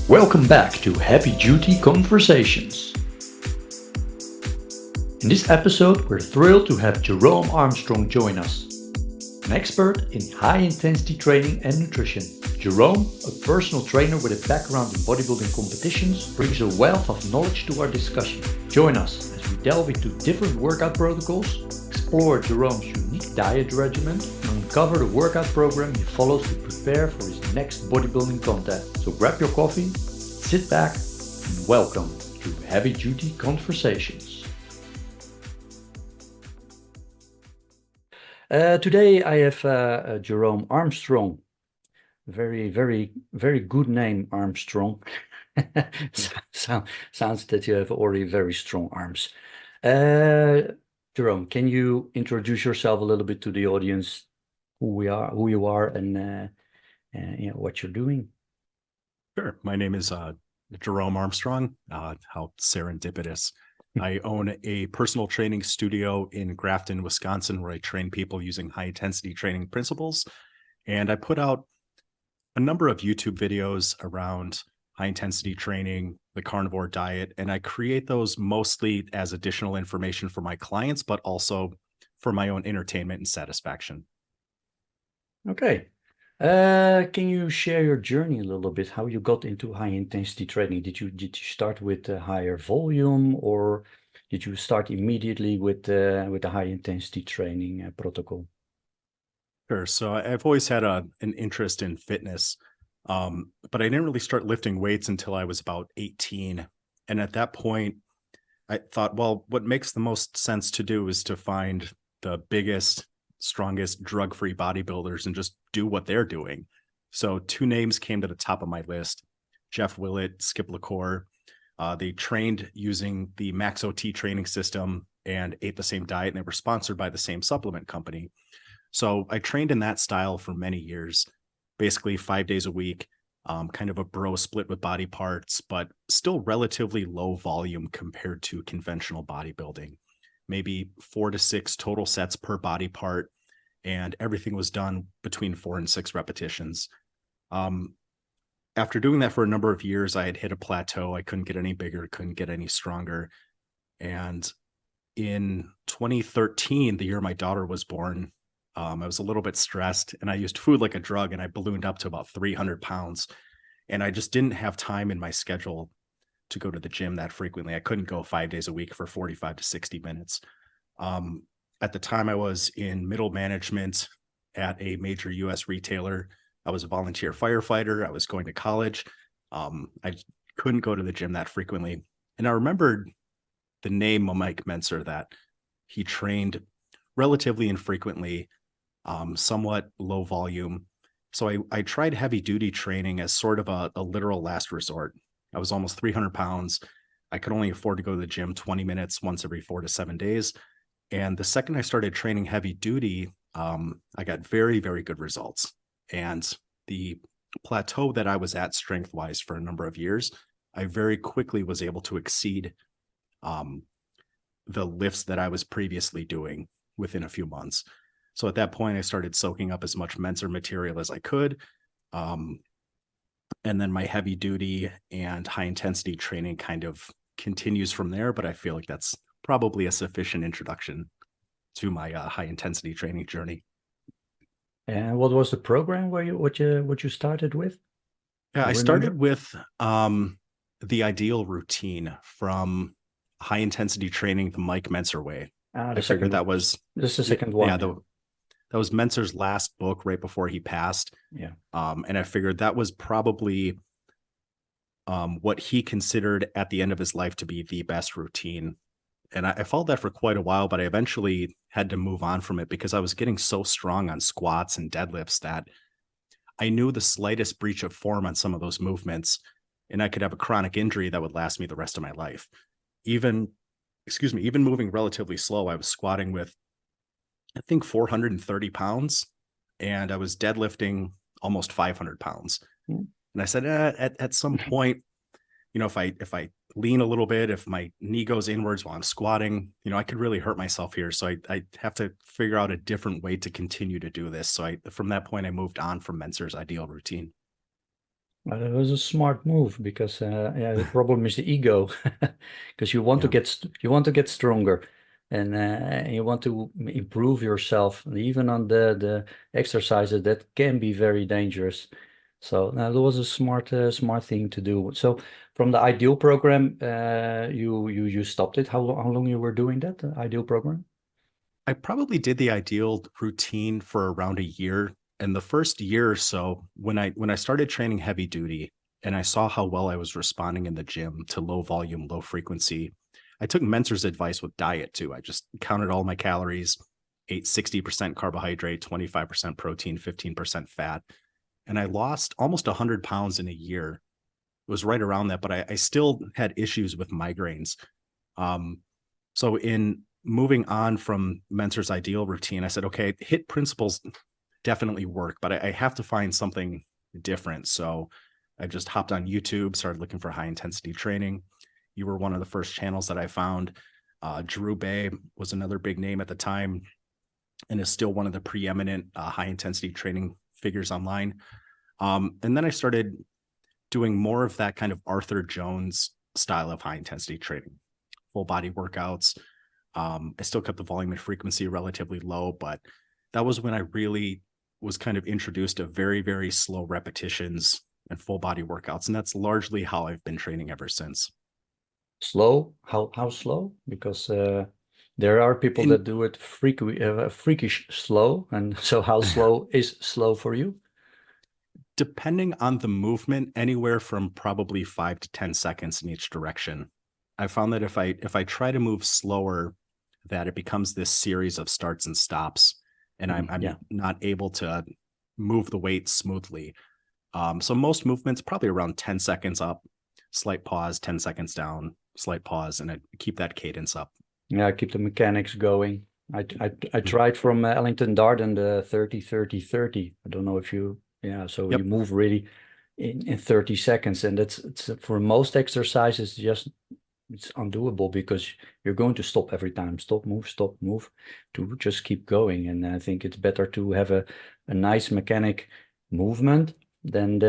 Welcome back to Heavy-Duty Conversations. In this episode, we're thrilled to have Jerome Armstrong join us. An expert in high-intensity training and nutrition, Jerome, a personal trainer with a background in bodybuilding competitions, brings a wealth of knowledge to our discussion. Join us as we delve into different workout protocols, explore Jerome's unique diet regimen, and uncover the workout program he follows to prepare for his next bodybuilding contest. So grab your coffee, sit back, and welcome to Heavy Duty Conversations. Today I have Jerome Armstrong. Very good name, Armstrong. Sounds that you have already very strong arms. Jerome, can you introduce yourself a little bit to the audience, who you are, and what you're doing? Sure. My name is Jerome Armstrong. How serendipitous. I own a personal training studio in Grafton, Wisconsin, where I train people using high-intensity training principles. And I put out a number of YouTube videos around high-intensity training, the carnivore diet, and I create those mostly as additional information for my clients, but also for my own entertainment and satisfaction. Okay. Can you share your journey a little bit, how you got into high-intensity training? Did you start with a higher volume, or did you start immediately with the high-intensity training protocol? Sure. So I've always had an interest in fitness, but I didn't really start lifting weights until I was about 18. And at that point, I thought, well, what makes the most sense to do is to find the biggest, strongest drug-free bodybuilders and just do what they're doing. So two names came to the top of my list: Jeff Willett, Skip LaCour. They trained using the Max OT training system and ate the same diet, and they were sponsored by the same supplement company. So I trained in that style for many years, basically 5 days a week, kind of a bro split with body parts, but still relatively low volume compared to conventional bodybuilding. Maybe 4 to 6 total sets per body part, and everything was done between 4 and 6 repetitions. After doing that for a number of years, I had hit a plateau. I couldn't get any bigger, couldn't get any stronger. And in 2013, the year my daughter was born, I was a little bit stressed, and I used food like a drug, and I ballooned up to about 300 pounds. And I just didn't have time in my schedule to go to the gym that frequently. I couldn't go 5 days a week for 45 to 60 minutes. At the time, I was in middle management at a major US retailer. I was a volunteer firefighter. I was going to college. I couldn't go to the gym that frequently. And I remembered the name Mike Mentzer, that he trained relatively infrequently, somewhat low volume. So I tried heavy duty training as sort of a literal last resort. I was almost 300 pounds. I could only afford to go to the gym 20 minutes once every 4 to 7 days. And the second I started training heavy duty, I got very good results. And the plateau that I was at strength-wise for a number of years, I very quickly was able to exceed the lifts that I was previously doing within a few months. So at that point, I started soaking up as much Mentzer material as I could. And then my heavy duty and high intensity training kind of continues from there, but I feel like that's probably a sufficient introduction to my high intensity training journey. And what was the program what you started with? Yeah, I started with the ideal routine from high intensity training, the Mike Mentzer way. I figured that was the second one. Yeah, that was Mentzer's last book right before he passed. Yeah. And I figured that was probably what he considered at the end of his life to be the best routine. And I followed that for quite a while, but I eventually had to move on from it because I was getting so strong on squats and deadlifts that I knew the slightest breach of form on some of those movements, and I could have a chronic injury that would last me the rest of my life. Even moving relatively slow, I was squatting with, I think, 430 pounds, and I was deadlifting almost 500 pounds. And I said, at some point, if I lean a little bit, if my knee goes inwards while I'm squatting, I could really hurt myself here. So I have to figure out a different way to continue to do this. So from that point, I moved on from Mentzer's ideal routine. It was a smart move because yeah, the problem is the ego, because you want to Yeah. get stronger, and you want to improve yourself, and even on the exercises that can be very dangerous. So that was a smart thing to do. So from the Ideal program, you stopped it. How long you were doing that, the Ideal program? I probably did the ideal routine for around a year. And the first year or so, when I started training heavy duty and I saw how well I was responding in the gym to low volume, low frequency, I took Mentor's advice with diet too. I just counted all my calories, ate 60% carbohydrate, 25% protein, 15% fat. And I lost almost 100 pounds in a year. It was right around that, but I still had issues with migraines. Um, so in moving on from Mentor's ideal routine, I said, okay, HIT principles definitely work, but I have to find something different. So I just hopped on YouTube, started looking for high intensity training. You were one of the first channels that I found. Drew Bay was another big name at the time and is still one of the preeminent high intensity training figures online. And then I started doing more of that kind of Arthur Jones style of high intensity training, full body workouts. I still kept the volume and frequency relatively low, but that was when I really was kind of introduced to very, very slow repetitions and full body workouts. And that's largely how I've been training ever since. Slow? How slow? Because there are people In that do it freakish slow, and so how slow is slow for you? depending on the movement, anywhere from probably 5 to 10 seconds in each direction. I found that if I try to move slower, that it becomes this series of starts and stops, and I'm Yeah, not able to move the weight smoothly. So most movements probably around 10 seconds up, slight pause, 10 seconds down, slight pause, and I keep that cadence up. yeah, keep the mechanics going. I tried from Ellington Darden the 30-30-30. I don't know if you, yeah, so you Yep. move really in 30 seconds, and it's for most exercises just it's undoable because you're going to stop every time. Stop, move to just keep going. And I think it's better to have a nice mechanic movement than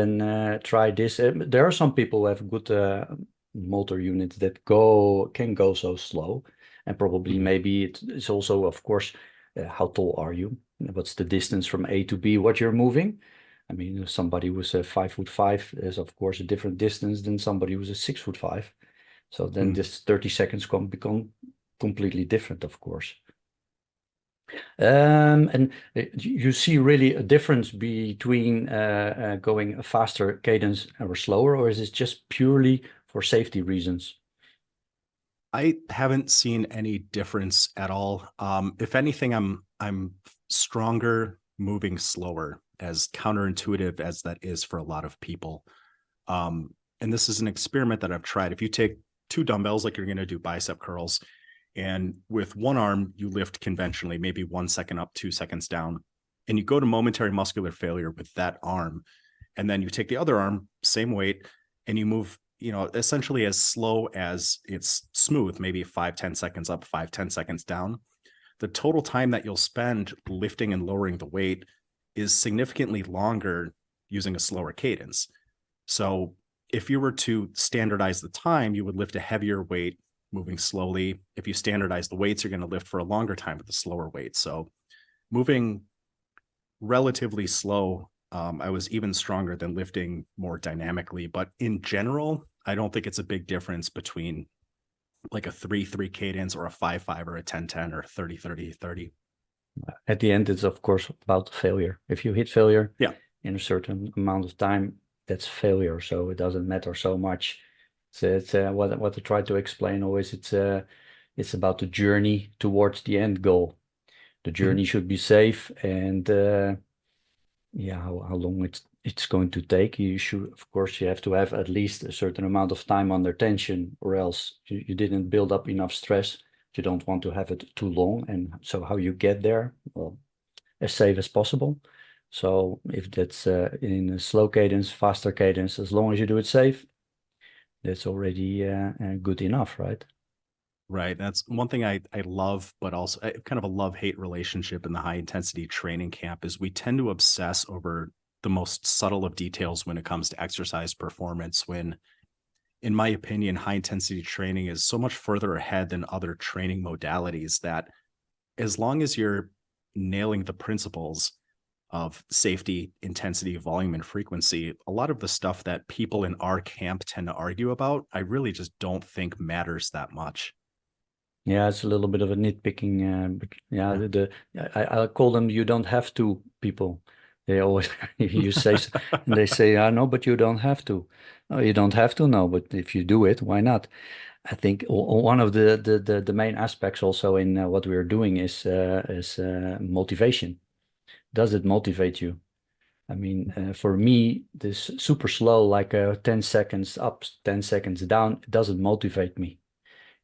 try this. There are some people who have good motor units that can go so slow. And probably Mhm. maybe it's also, of course, how tall are you? What's the distance from A to B, what you're moving? I mean, somebody who's a 5'5" is of course a different distance than somebody who's a 6'5". So then Mhm. this 30 seconds can become completely different, of course. And you see really a difference between going a faster cadence or slower, or is it just purely for safety reasons? I haven't seen any difference at all. If anything, I'm stronger moving slower, as counterintuitive as that is for a lot of people. And this is an experiment that I've tried. If you take two dumbbells, like you're going to do bicep curls, and with one arm you lift conventionally, maybe 1 second up, 2 seconds down, and you go to momentary muscular failure with that arm, and then you take the other arm, same weight, and you move, essentially as slow as it's smooth, maybe 5, 10 seconds up, 5, 10 seconds down. The total time that you'll spend lifting and lowering the weight is significantly longer using a slower cadence. So if you were to standardize the time, you would lift a heavier weight moving slowly. If you standardize the weights, you're going to lift for a longer time with a slower weight. So moving relatively slow, I was even stronger than lifting more dynamically. But in general, I don't think it's a big difference between like a 3-3 cadence or a 5-5 or a 10-10 or 30-30-30. At the end, it's of course about failure. If you hit failure Yeah. in a certain amount of time, that's failure. So it doesn't matter so much. It's what I try to explain always. It's about the journey towards the end goal. The Mhm. journey should be safe, and yeah, how long it's going to take. You should, of course, you have to have at least a certain amount of time under tension, or else you didn't build up enough stress. You don't want to have it too long. And so how you get there, well, as safe as possible. So if that's in a slow cadence, faster cadence, as long as you do it safe, that's already good enough, right? Right. That's one thing I love, but also kind of a love hate relationship in the high intensity training camp is we tend to obsess over the most subtle of details when it comes to exercise performance, when, in my opinion, high intensity training is so much further ahead than other training modalities that as long as you're nailing the principles of safety, intensity, volume, and frequency, a lot of the stuff that people in our camp tend to argue about, I really just don't think matters that much. Yeah, it's a little bit of a nitpicking. I call them "you don't have to" people. They always you say, and they say, "I know, but you don't have to." No, you don't have to. No, but if you do it, why not? I think one of the main aspects also in what we are doing is motivation. Does it motivate you? I mean, for me, this super slow, like 10 seconds up, 10 seconds down, it doesn't motivate me.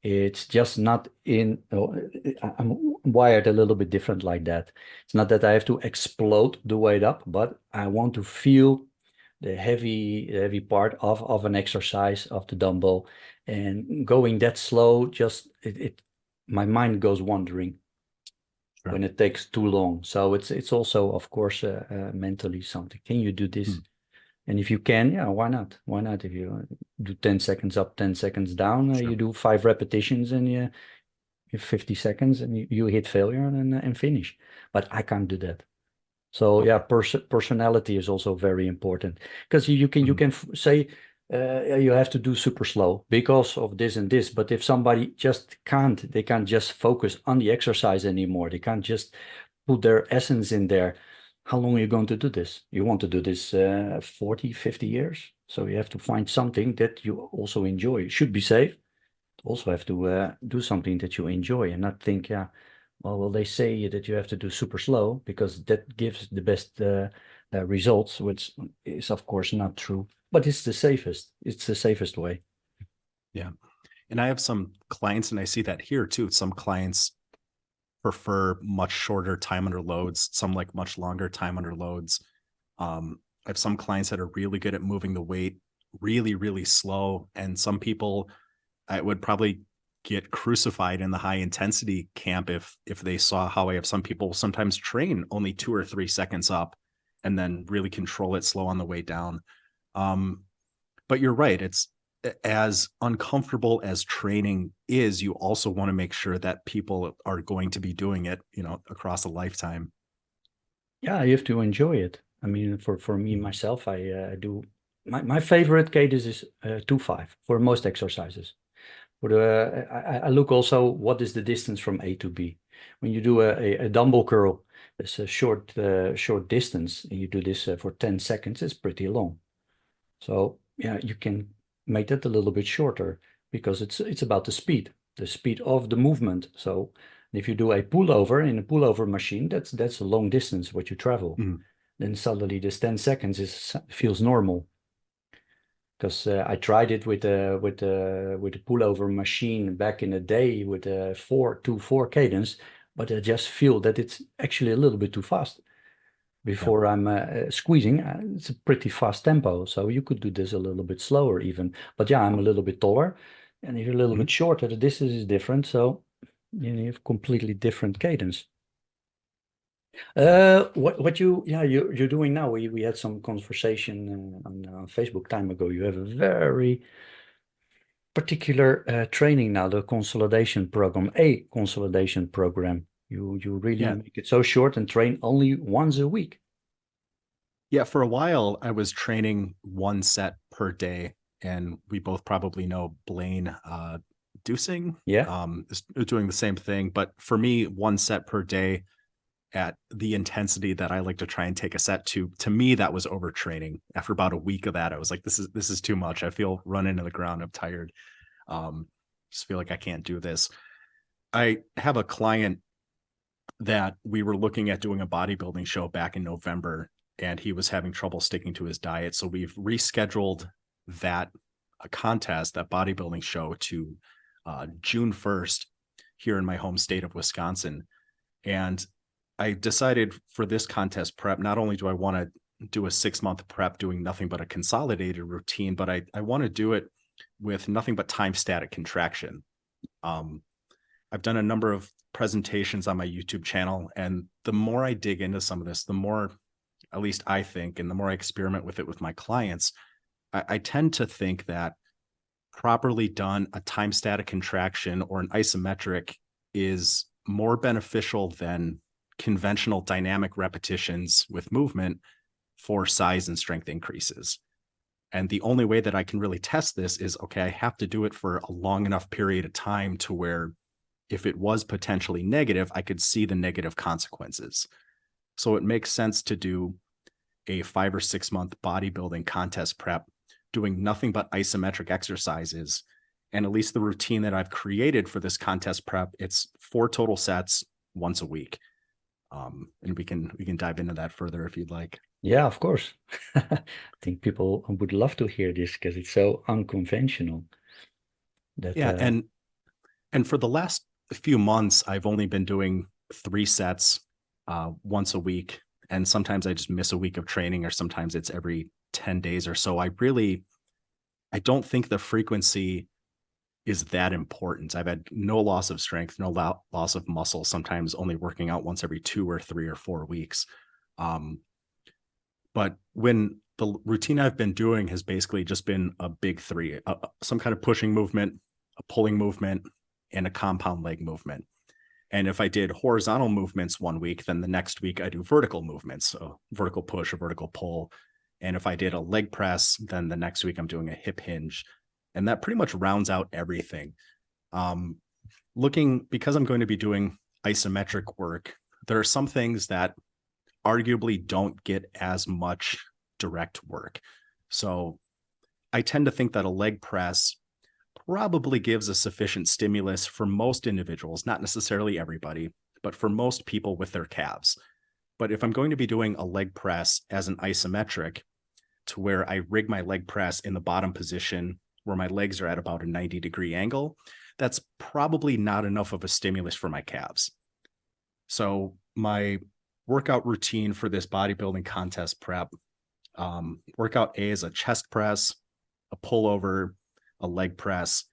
It's just not in, I'm wired a little bit different like that. It's not that I have to explode the weight up, but I want to feel the heavy part of an exercise of the dumbbell, and going that slow, just my mind goes wandering Sure. when it takes too long. So it's also, of course, mentally something. Can you do this? Hmm. And if you can, yeah, why not? Why not? If you do 10 seconds up, 10 seconds down, Sure. you do 5 repetitions and you 50 seconds and you hit failure and finish. But I can't do that. So yeah, personality is also very important because you Mhm. can say you have to do super slow because of this and this. But if somebody just can't, they can't just focus on the exercise anymore. They can't just put their essence in there. How long are you going to do this? You want to do this 40, 50 years. So you have to find something that you also enjoy. It should be safe. Also have to do something that you enjoy and not think, yeah, well, they say that you have to do super slow because that gives the best results, which is of course not true, but it's the safest. It's the safest way. Yeah. And I have some clients, and I see that here too. Some clients prefer much shorter time under loads, some like much longer time under loads. I have some clients that are really good at moving the weight really, really slow. And some people I would probably get crucified in the high intensity camp if they saw how I have some people sometimes train only 2 or 3 seconds up and then really control it slow on the way down. Um, but you're right. It's as uncomfortable as training is, you also want to make sure that people are going to be doing it, across a lifetime. Yeah, you have to enjoy it. I mean, for me Mhm. myself, I do my favorite cadence is 2-5 for most exercises. For the I look also what is the distance from A to B. When you do a dumbbell curl, it's a short distance, and you do this for 10 seconds, it's pretty long. So yeah, you can make that a little bit shorter because it's about the speed of the movement. So if you do a pullover in a pullover machine, that's a long distance what you travel. Mhm. Then suddenly this 10 seconds feels normal because I tried it with a pullover machine back in the day with a 4-2-4 cadence, but I just feel that it's actually a little bit too fast. Yeah. Before I'm squeezing, it's a pretty fast tempo, so you could do this a little bit slower even. But yeah, I'm a little bit taller, and if you're a little Mhm. bit shorter, the distance is different, so you have completely different cadence. Yeah. What you're doing now? We had some conversation on Facebook time ago. You have a very particular training now, the consolidation program, a consolidation program. You really Yeah. make it so short and train only once a week. Yeah. For a while, I was training one set per day, and we both probably know Blaine Dusing Yeah. is doing the same thing. But for me, one set per day at the intensity that I like to try and take a set to me, that was overtraining. After about a week of that, I was like, this is too much. I feel run into the ground. I'm tired. Um, just feel like I can't do this. I have a client that we were looking at doing a bodybuilding show back in November, and he was having trouble sticking to his diet. So we've rescheduled that contest, that bodybuilding show, to June 1st here in my home state of Wisconsin. And I decided for this contest prep, not only do I want to do a 6-month prep doing nothing but a consolidated routine, but I want to do it with nothing but time static contraction. Um, I've done a number of presentations on my YouTube channel, and the more I dig into some of this, the more at least I think, and the more I experiment with it with my clients, I tend to think that properly done, a time static contraction or an isometric is more beneficial than conventional dynamic repetitions with movement for size and strength increases. And the only way that I can really test this is, okay, I have to do it for a long enough period of time to where if it was potentially negative, I could see the negative consequences. So it makes sense to do a 5 or 6 month bodybuilding contest prep, doing nothing but isometric exercises. And at least the routine that I've created for this contest prep, it's 4 total sets once a week. And we can dive into that further if you'd like. Yeah, of course. I think people would love to hear this because it's so unconventional. That Yeah, and for the last few months, I've only been doing 3 sets once a week, and sometimes I just miss a week of training, or sometimes it's every 10 days or so. I don't think the frequency is that important. I've had no loss of strength, no loss of muscle, sometimes only working out once every 2 or 3 or 4 weeks. But when the routine I've been doing has basically just been a big 3, some kind of pushing movement, a pulling movement, and a compound leg movement. And if I did horizontal movements one week, then the next week I do vertical movements, a vertical push, a vertical pull. And if I did a leg press, then the next week I'm doing a hip hinge. And that pretty much rounds out everything. Because I'm going to be doing isometric work, there are some things that arguably don't get as much direct work. So I tend to think that a leg press probably gives a sufficient stimulus for most individuals, not necessarily everybody, but for most people with their calves. But if I'm going to be doing a leg press as an isometric, to where I rig my leg press in the bottom position where my legs are at about a 90-degree angle, that's probably not enough of a stimulus for my calves. So my workout routine for this bodybuilding contest prep, workout A is a chest press, a pullover, a leg press,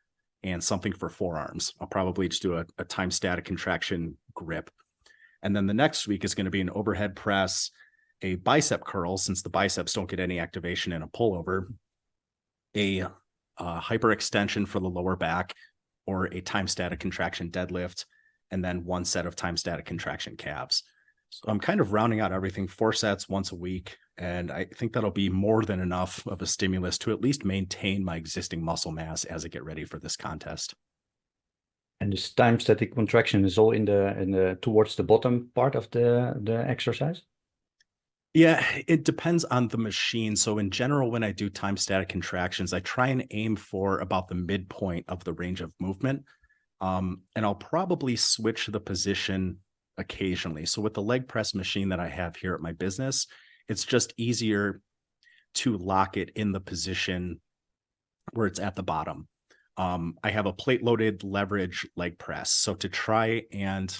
and something for forearms. I'll probably just do a time static contraction grip. And then the next week is going to be an overhead press, a bicep curl, since the biceps don't get any activation in a pullover, a hyperextension for the lower back, or a time static contraction deadlift, and then 1 set of time static contraction calves. So I'm kind of rounding out everything, 4 sets once a week. And I think that'll be more than enough of a stimulus to at least maintain my existing muscle mass as I get ready for this contest. And this time static contraction is all in the towards the bottom part of the exercise? Yeah, it depends on the machine. So in general, when I do time static contractions, I try and aim for about the midpoint of the range of movement. And I'll probably switch the position occasionally. So with the leg press machine that I have here at my business, it's just easier to lock it in the position where it's at the bottom. I have a plate loaded leverage leg press. So to try and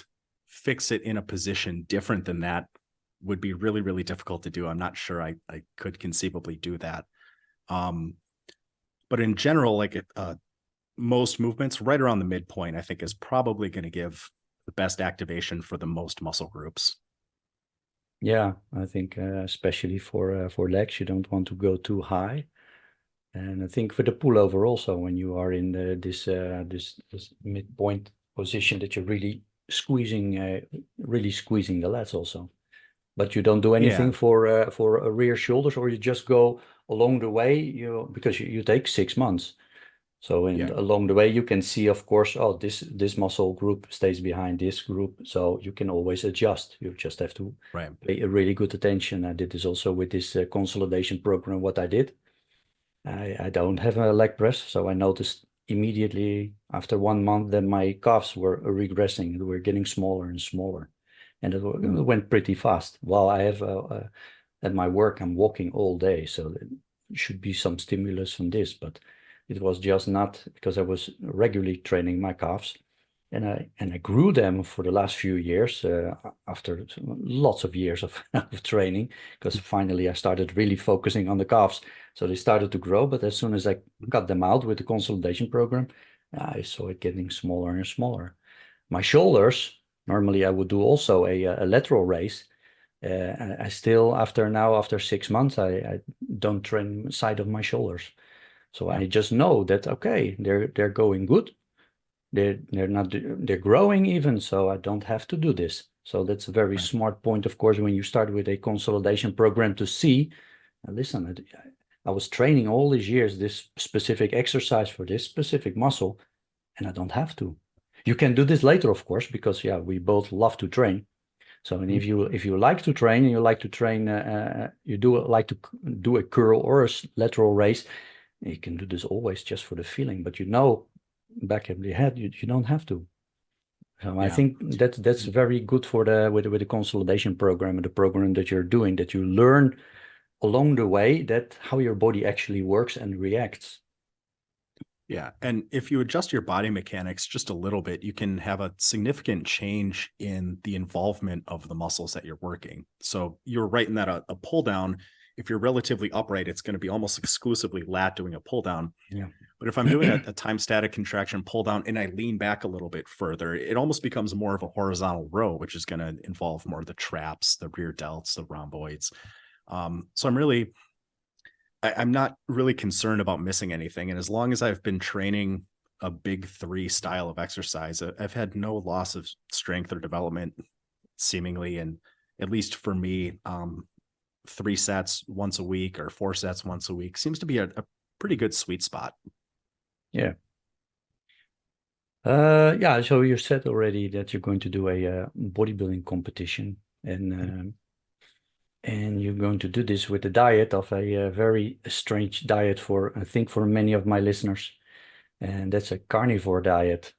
fix it in a position different than that would be really, really difficult to do. I'm not sure I could conceivably do that. But in general, like most movements right around the midpoint, I think is probably going to give the best activation for the most muscle groups. Yeah, I think especially for legs, you don't want to go too high. And I think for the pullover also, when you are in this midpoint position, that you're really squeezing the lats also. But you don't do anything for rear shoulders, or you just go along the way, because you take 6 months. So along the way, you can see, of course, oh, this muscle group stays behind this group. So you can always adjust. You just have to pay a really good attention. I did this also with this consolidation program, what I did. I don't have a leg press, so I noticed immediately after 1 month that my calves were regressing. They were getting smaller and smaller. And it went pretty fast. While I have at my work, I'm walking all day, so there should be some stimulus from this, but it was just not, because I was regularly training my calves, and I grew them for the last few years after lots of years of training, because finally I started really focusing on the calves, so they started to grow. But as soon as I cut them out with the consolidation program, I saw it getting smaller and smaller. My shoulders, normally I would do also a lateral raise, I still, after 6 months, I don't train side of my shoulders. So Yeah. I just know that, okay, they're going good. They're growing even, so I don't have to do this. So that's a very Right. smart point, of course, when you start with a consolidation program to see, listen, I was training all these years this specific exercise for this specific muscle, and I don't have to. You can do this later, of course, because yeah, we both love to train. So, and Mhm. if you like to train and you like to train, you do like to do a curl or a lateral raise, you can do this always just for the feeling. But you know, back of the head, you don't have to. So I Yeah. think that's very good for the with the consolidation program and the program that you're doing, that you learn along the way that how your body actually works and reacts. Yeah. And if you adjust your body mechanics just a little bit, you can have a significant change in the involvement of the muscles that you're working. So you're right in that a pull down, if you're relatively upright, it's going to be almost exclusively lat doing a pull down. Yeah. But if I'm doing a time static contraction pull down and I lean back a little bit further, it almost becomes more of a horizontal row, which is going to involve more of the traps, the rear delts, the rhomboids. So I'm not really concerned about missing anything. And as long as I've been training a big three style of exercise, I've had no loss of strength or development seemingly. And at least for me, 3 sets once a week or 4 sets once a week seems to be a pretty good sweet spot. Yeah. Yeah, so you said already that you're going to do a bodybuilding competition, and you're going to do this with a diet of a very strange diet for, I think, for many of my listeners, and that's a carnivore diet.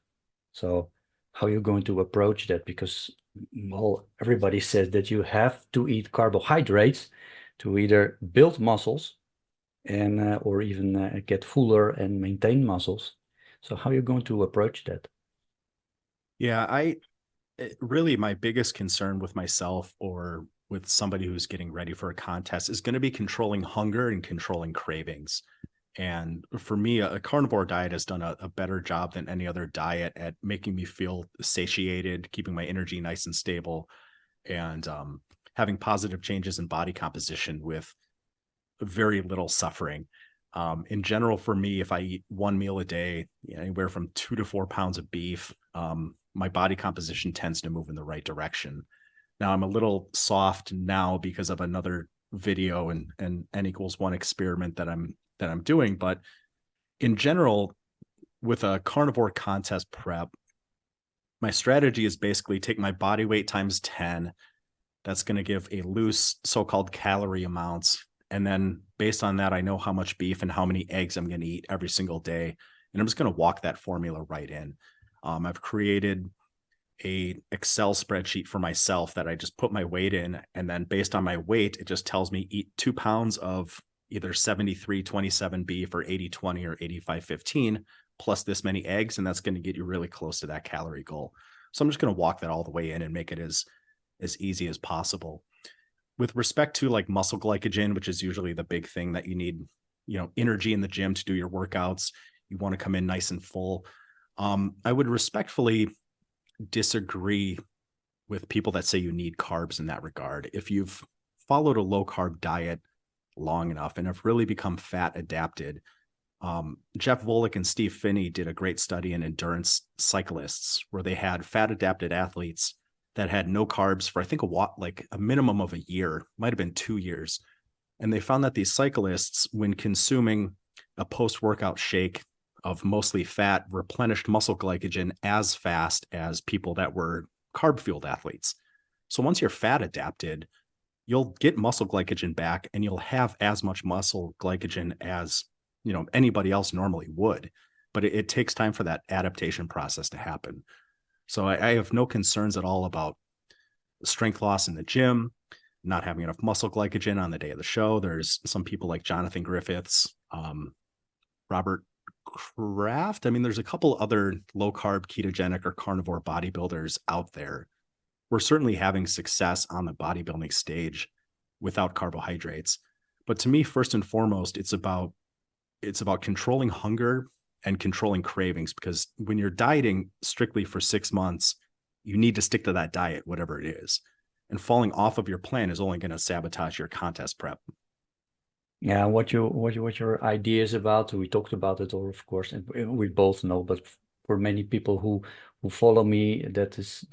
So how are you going to approach that? Because, well, everybody says that you have to eat carbohydrates to either build muscles and or even get fuller and maintain muscles. So how are you going to approach that? Yeah, really my biggest concern with myself or with somebody who's getting ready for a contest is going to be controlling hunger and controlling cravings. And for me, a carnivore diet has done a better job than any other diet at making me feel satiated, keeping my energy nice and stable, and having positive changes in body composition with very little suffering. In general, for me, if I eat one meal a day, anywhere from 2 to 4 pounds of beef, my body composition tends to move in the right direction. Now I'm a little soft now because of another video and N=1 experiment that I'm doing, but in general, with a carnivore contest prep, my strategy is basically take my body weight times 10. That's going to give a loose so-called calorie amounts. And then based on that, I know how much beef and how many eggs I'm going to eat every single day. And I'm just going to walk that formula right in. I've created a Excel spreadsheet for myself that I just put my weight in. And then based on my weight, it just tells me eat 2 pounds of either 73-27 beef or 80-20 or 85-15 plus this many eggs. And that's going to get you really close to that calorie goal. So I'm just going to walk that all the way in and make it as easy as possible. With respect to like muscle glycogen, which is usually the big thing that you need, energy in the gym to do your workouts, you want to come in nice and full. I would respectfully disagree with people that say you need carbs in that regard. If you've followed a low carb diet long enough and have really become fat adapted, Jeff Volek and Steve Finney did a great study in endurance cyclists where they had fat adapted athletes that had no carbs for I think a minimum of a year, might have been 2 years. And they found that these cyclists, when consuming a post-workout shake of mostly fat, replenished muscle glycogen as fast as people that were carb-fueled athletes. So once you're fat adapted, you'll get muscle glycogen back and you'll have as much muscle glycogen as anybody else normally would. But it takes time for that adaptation process to happen. So I have no concerns at all about strength loss in the gym, not having enough muscle glycogen on the day of the show. There's some people like Jonathan Griffiths, Robert Kraft. I mean, there's a couple other low carb, ketogenic, or carnivore bodybuilders out there. We're certainly having success on the bodybuilding stage without carbohydrates. But to me, first and foremost, it's about controlling hunger and controlling cravings, because when you're dieting strictly for 6 months, you need to stick to that diet, whatever it is. and falling off of your plan is only going to sabotage your contest prep. Yeah, what your idea is about? We talked about it, or of course, and we both know. But for many people who follow me, this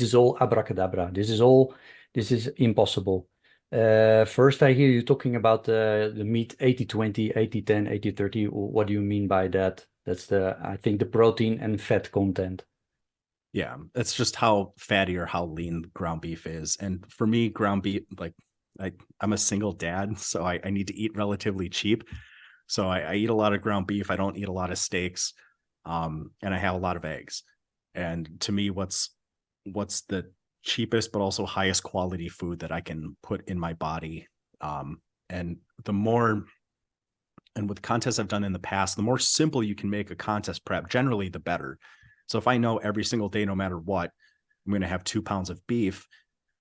is all abracadabra. This is impossible. First, I hear you talking about the meat 80-20, 80-10, 80-30. What do you mean by that? That's I think the protein and fat content. Yeah, it's just how fatty or how lean ground beef is. And for me, ground beef, like I'm a single dad, so I need to eat relatively cheap. So I eat a lot of ground beef. I don't eat a lot of steaks, and I have a lot of eggs. And to me, what's the cheapest but also highest quality food that I can put in my body? And the more, and with contests I've done in the past, the more simple you can make a contest prep, generally the better. So if I know every single day, no matter what, I'm going to have 2 pounds of beef,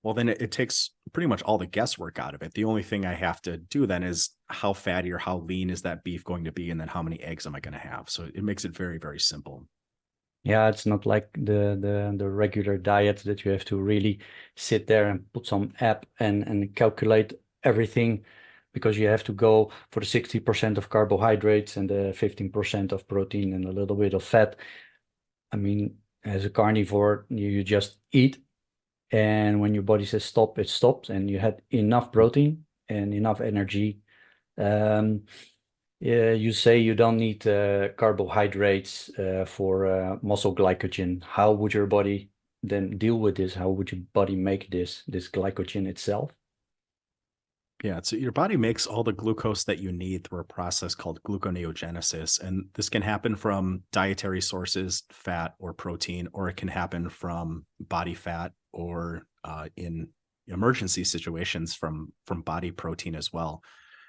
well, then it takes pretty much all the guesswork out of it. The only thing I have to do then is how fatty or how lean is that beef going to be? And then how many eggs am I going to have? So it makes it very, very simple. Yeah, it's not like the regular diet that you have to really sit there and put some app and calculate everything, because you have to go for the 60% of carbohydrates and the 15% of protein and a little bit of fat. I mean, as a carnivore, you just eat, and when your body says stop, it stops, and you had enough protein and enough energy. Um, yeah, you say you don't need carbohydrates for muscle glycogen. How would your body then deal with this? How would your body make this glycogen itself? Yeah, so your body makes all the glucose that you need through a process called gluconeogenesis. And this can happen from dietary sources, fat or protein, or it can happen from body fat or in emergency situations from body protein as well.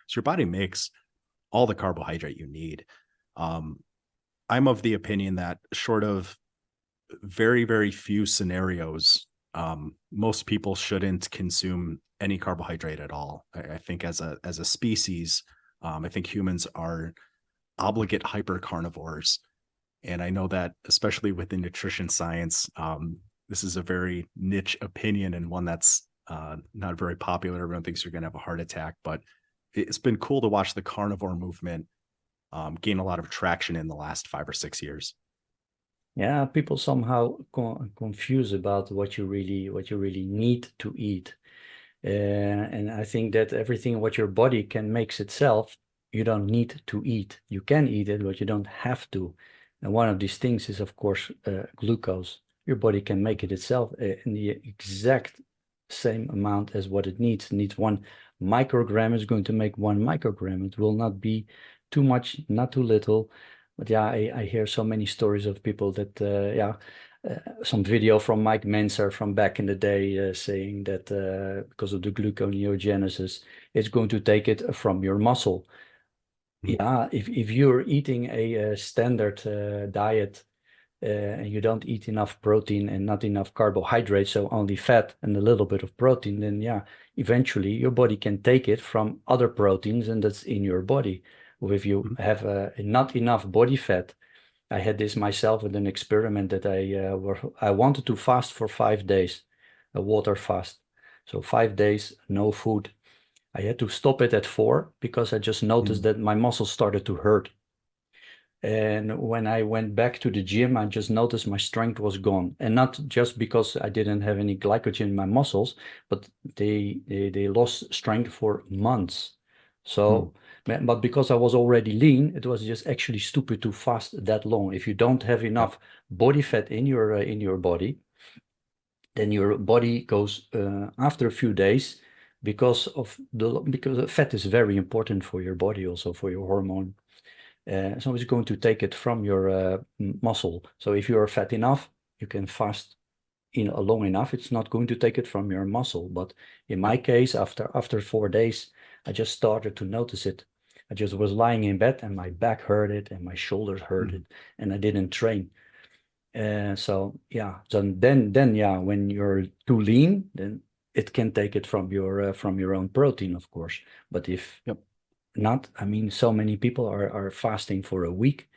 So your body makes all the carbohydrate you need. Um, I'm of the opinion that short of very, very few scenarios, most people shouldn't consume any carbohydrate at all. I think as a species, I think humans are obligate hypercarnivores. And I know that especially within nutrition science, this is a very niche opinion and one that's not very popular. Everyone thinks you're going to have a heart attack, but it's been cool to watch the carnivore movement gain a lot of traction in the last 5 or 6 years. Yeah, people somehow confuse about what you really need to eat. And I think that everything what your body can makes itself, you don't need to eat. You can eat it, but you don't have to. And one of these things is, of course, glucose. Your body can make it itself in the exact same amount as what it needs. It needs 1 microgram. It's going to make 1 microgram. It will not be too much, not too little. But yeah, I hear so many stories of people that, some video from Mike Menzer from back in the day saying that because of the gluconeogenesis, it's going to take it from your muscle. Mm. Yeah, if you're eating a standard diet and you don't eat enough protein and not enough carbohydrates, so only fat and a little bit of protein, then yeah, eventually your body can take it from other proteins and that's in your body. Or if you Mm. have not enough body fat, I had this myself with an experiment that I wanted to fast for 5 days, a water fast. So 5 days, no food. I had to stop it at 4 because I just noticed Mm. that my muscles started to hurt. And when I went back to the gym, I just noticed my strength was gone. And not just because I didn't have any glycogen in my muscles, but they lost strength for months. Mm. So, but because I was already lean, it was just actually stupid to fast that long. If you don't have Yep. enough body fat in your body, then your body goes after a few days because fat is very important for your body, also for your hormone. So it's going to take it from your muscle. So if you're fat enough, you can fast in long enough. It's not going to take it from your muscle. But in Yep. my case, after 4 days, I just started to notice it. I just was lying in bed and my back hurted and my shoulders hurted, Mm. and I didn't train. So yeah, so then yeah, when you're too lean, then it can take it from your own protein, of course. But if Yep. not, I mean, so many people are fasting for a week,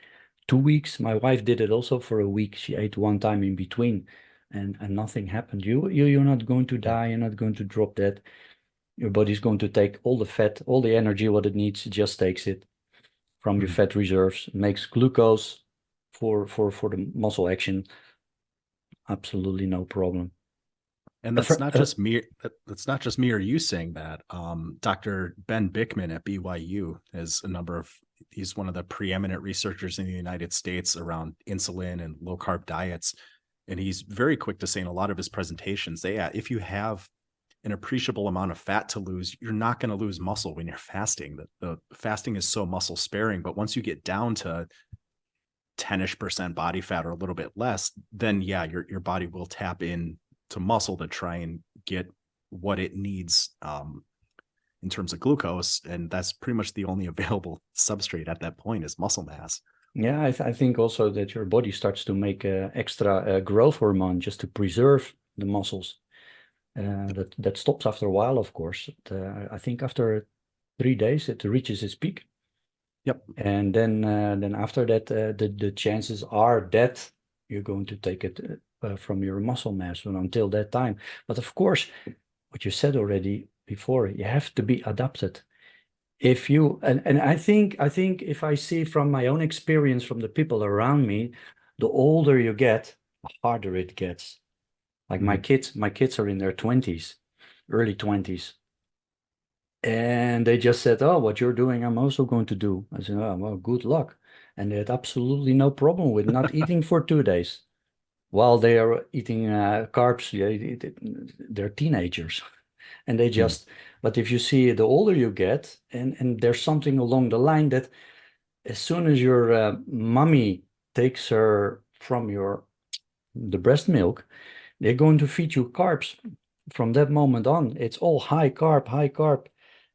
2 weeks. My wife did it also for a week. She ate one time in between. and nothing happened. You're not going to Yeah. die. You're not going to drop dead. Your body's going to take all the fat, all the energy, what it needs, it just takes it from your Mhm. fat reserves, makes glucose for the muscle action. Absolutely no problem. And Uh, that's for- not uh, just me. That's not just me or you saying that. Dr. Ben Bickman at BYU has a number of, he's one of the preeminent researchers in the United States around insulin and low carb diets. And he's very quick to say in a lot of his presentations, if you have an appreciable amount of fat to lose, you're not going to lose muscle when you're fasting. The fasting is so muscle sparing, but once you get down to 10-ish% body fat or a little bit less, then yeah, your body will tap in to muscle to try and get what it needs in terms of glucose. And that's pretty much the only available substrate at that point is muscle mass. yeah, I think also that your body starts to make extra growth hormone just to preserve the muscles. That stops after a while, of course. I think after 3 days it reaches its peak, Yep. and then after that the chances are that you're going to take it from your muscle mass and until that time. But of course, what you said already before, you have to be adapted. If you and I think if I see from my own experience from the people around me, the older you get, the harder it gets. Like Mm-hmm. my kids are in their 20s, early 20s. And they just said, "Oh, what you're doing, I'm also going to do." I said, "Oh, well, good luck." And they had absolutely no problem with not eating for 2 days while they are eating carbs. Yeah, they're teenagers, and they Mm-hmm. just. But if you see the older you get, and there's something along the line that as soon as your mommy takes her from your the breast milk, they're going to feed you carbs from that moment on. It's all high carb, high carb.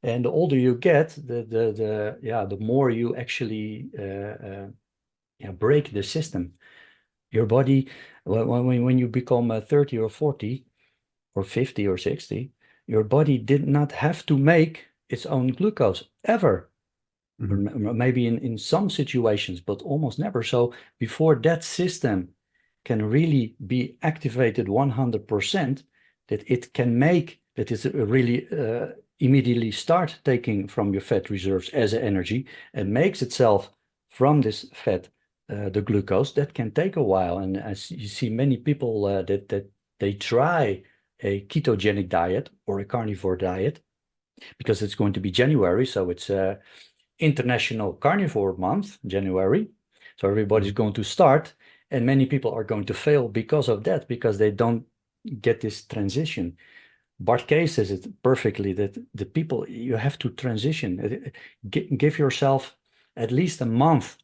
And the older you get, the more you actually break the system. Your body, when you become 30 or 40 or 50 or 60, your body did not have to make its own glucose ever. Or Mm-hmm. maybe in some situations, but almost never. So before that system can really be activated 100%, that it can make that is really immediately start taking from your fat reserves as energy and makes itself from this fat the glucose. That can take a while. And as you see many people that they try a ketogenic diet or a carnivore diet because it's going to be January, so it's International Carnivore Month, January. So everybody's Mm-hmm. going to start, and many people are going to fail because of that, because they don't get this transition. Bart Kay says it perfectly that the people, you have to transition. Give yourself at least a month.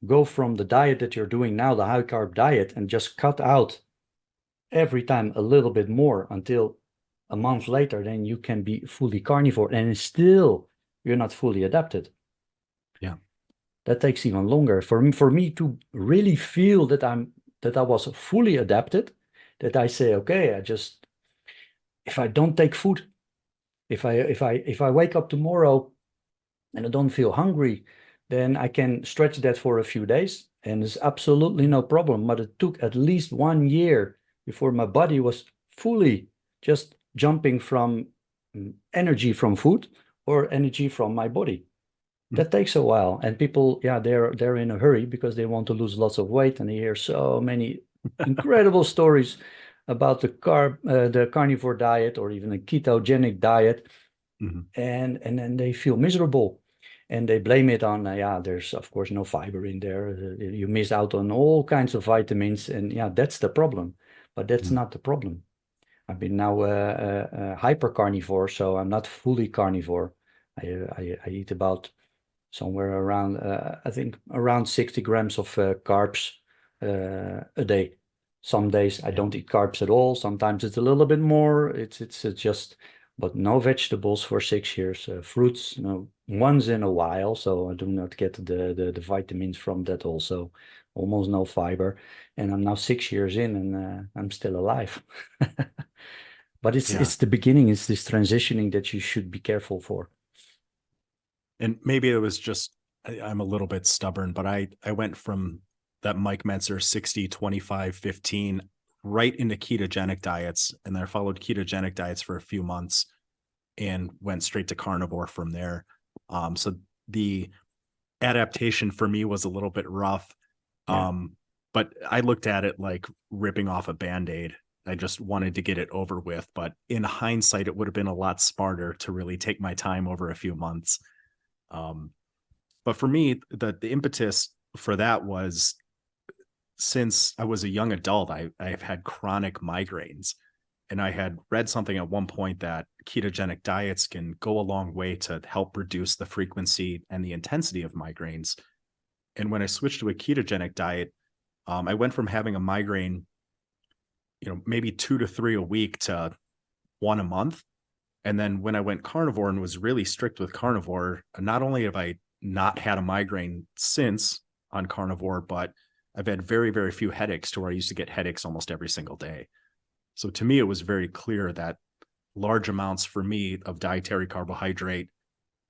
Go from the diet that you're doing now, the high carb diet, and just cut out every time a little bit more until a month later, then you can be fully carnivore and still you're not fully adapted. Yeah. That takes even longer for me to really feel that I was fully adapted, that I say, okay, I just if I don't take food, if I wake up tomorrow and I don't feel hungry, then I can stretch that for a few days and it's absolutely no problem. But it took at least 1 year before my body was fully just jumping from energy from food or energy from my body. That takes a while, and people, yeah, they're in a hurry because they want to lose lots of weight, and they hear so many incredible stories about the carnivore diet or even a ketogenic diet, Mm-hmm. and then they feel miserable, and they blame it on yeah, there's of course no fiber in there. You miss out on all kinds of vitamins, and yeah, that's the problem. But that's Mm-hmm. not the problem. I've been now hyper carnivore, so I'm not fully carnivore. I eat about somewhere around, I think around 60 grams of carbs a day. Some days I Yeah. don't eat carbs at all. Sometimes it's a little bit more. It's just, but no vegetables for 6 years. Fruits, once in a while. So I do not get the vitamins from that also. Almost no fiber. And I'm now 6 years in and I'm still alive. But it's Yeah. it's the beginning. It's this transitioning that you should be careful for. And maybe it was just, I'm a little bit stubborn, but I went from that Mike Mentzer 60, 25, 15 right into ketogenic diets, and then I followed ketogenic diets for a few months and went straight to carnivore from there. So the adaptation for me was a little bit rough. Yeah. But I looked at it like ripping off a Band-Aid. I just wanted to get it over with. But in hindsight, it would have been a lot smarter to really take my time over a few months. But for me, the impetus for that was, since I was a young adult, I've had chronic migraines. And I had read something at one point that ketogenic diets can go a long way to help reduce the frequency and the intensity of migraines. And when I switched to a ketogenic diet, I went from having a migraine, maybe 2 to 3 a week to 1 a month. And then when I went carnivore and was really strict with carnivore, not only have I not had a migraine since on carnivore, but I've had very, very few headaches, to where I used to get headaches almost every single day. So to me, it was very clear that large amounts for me of dietary carbohydrate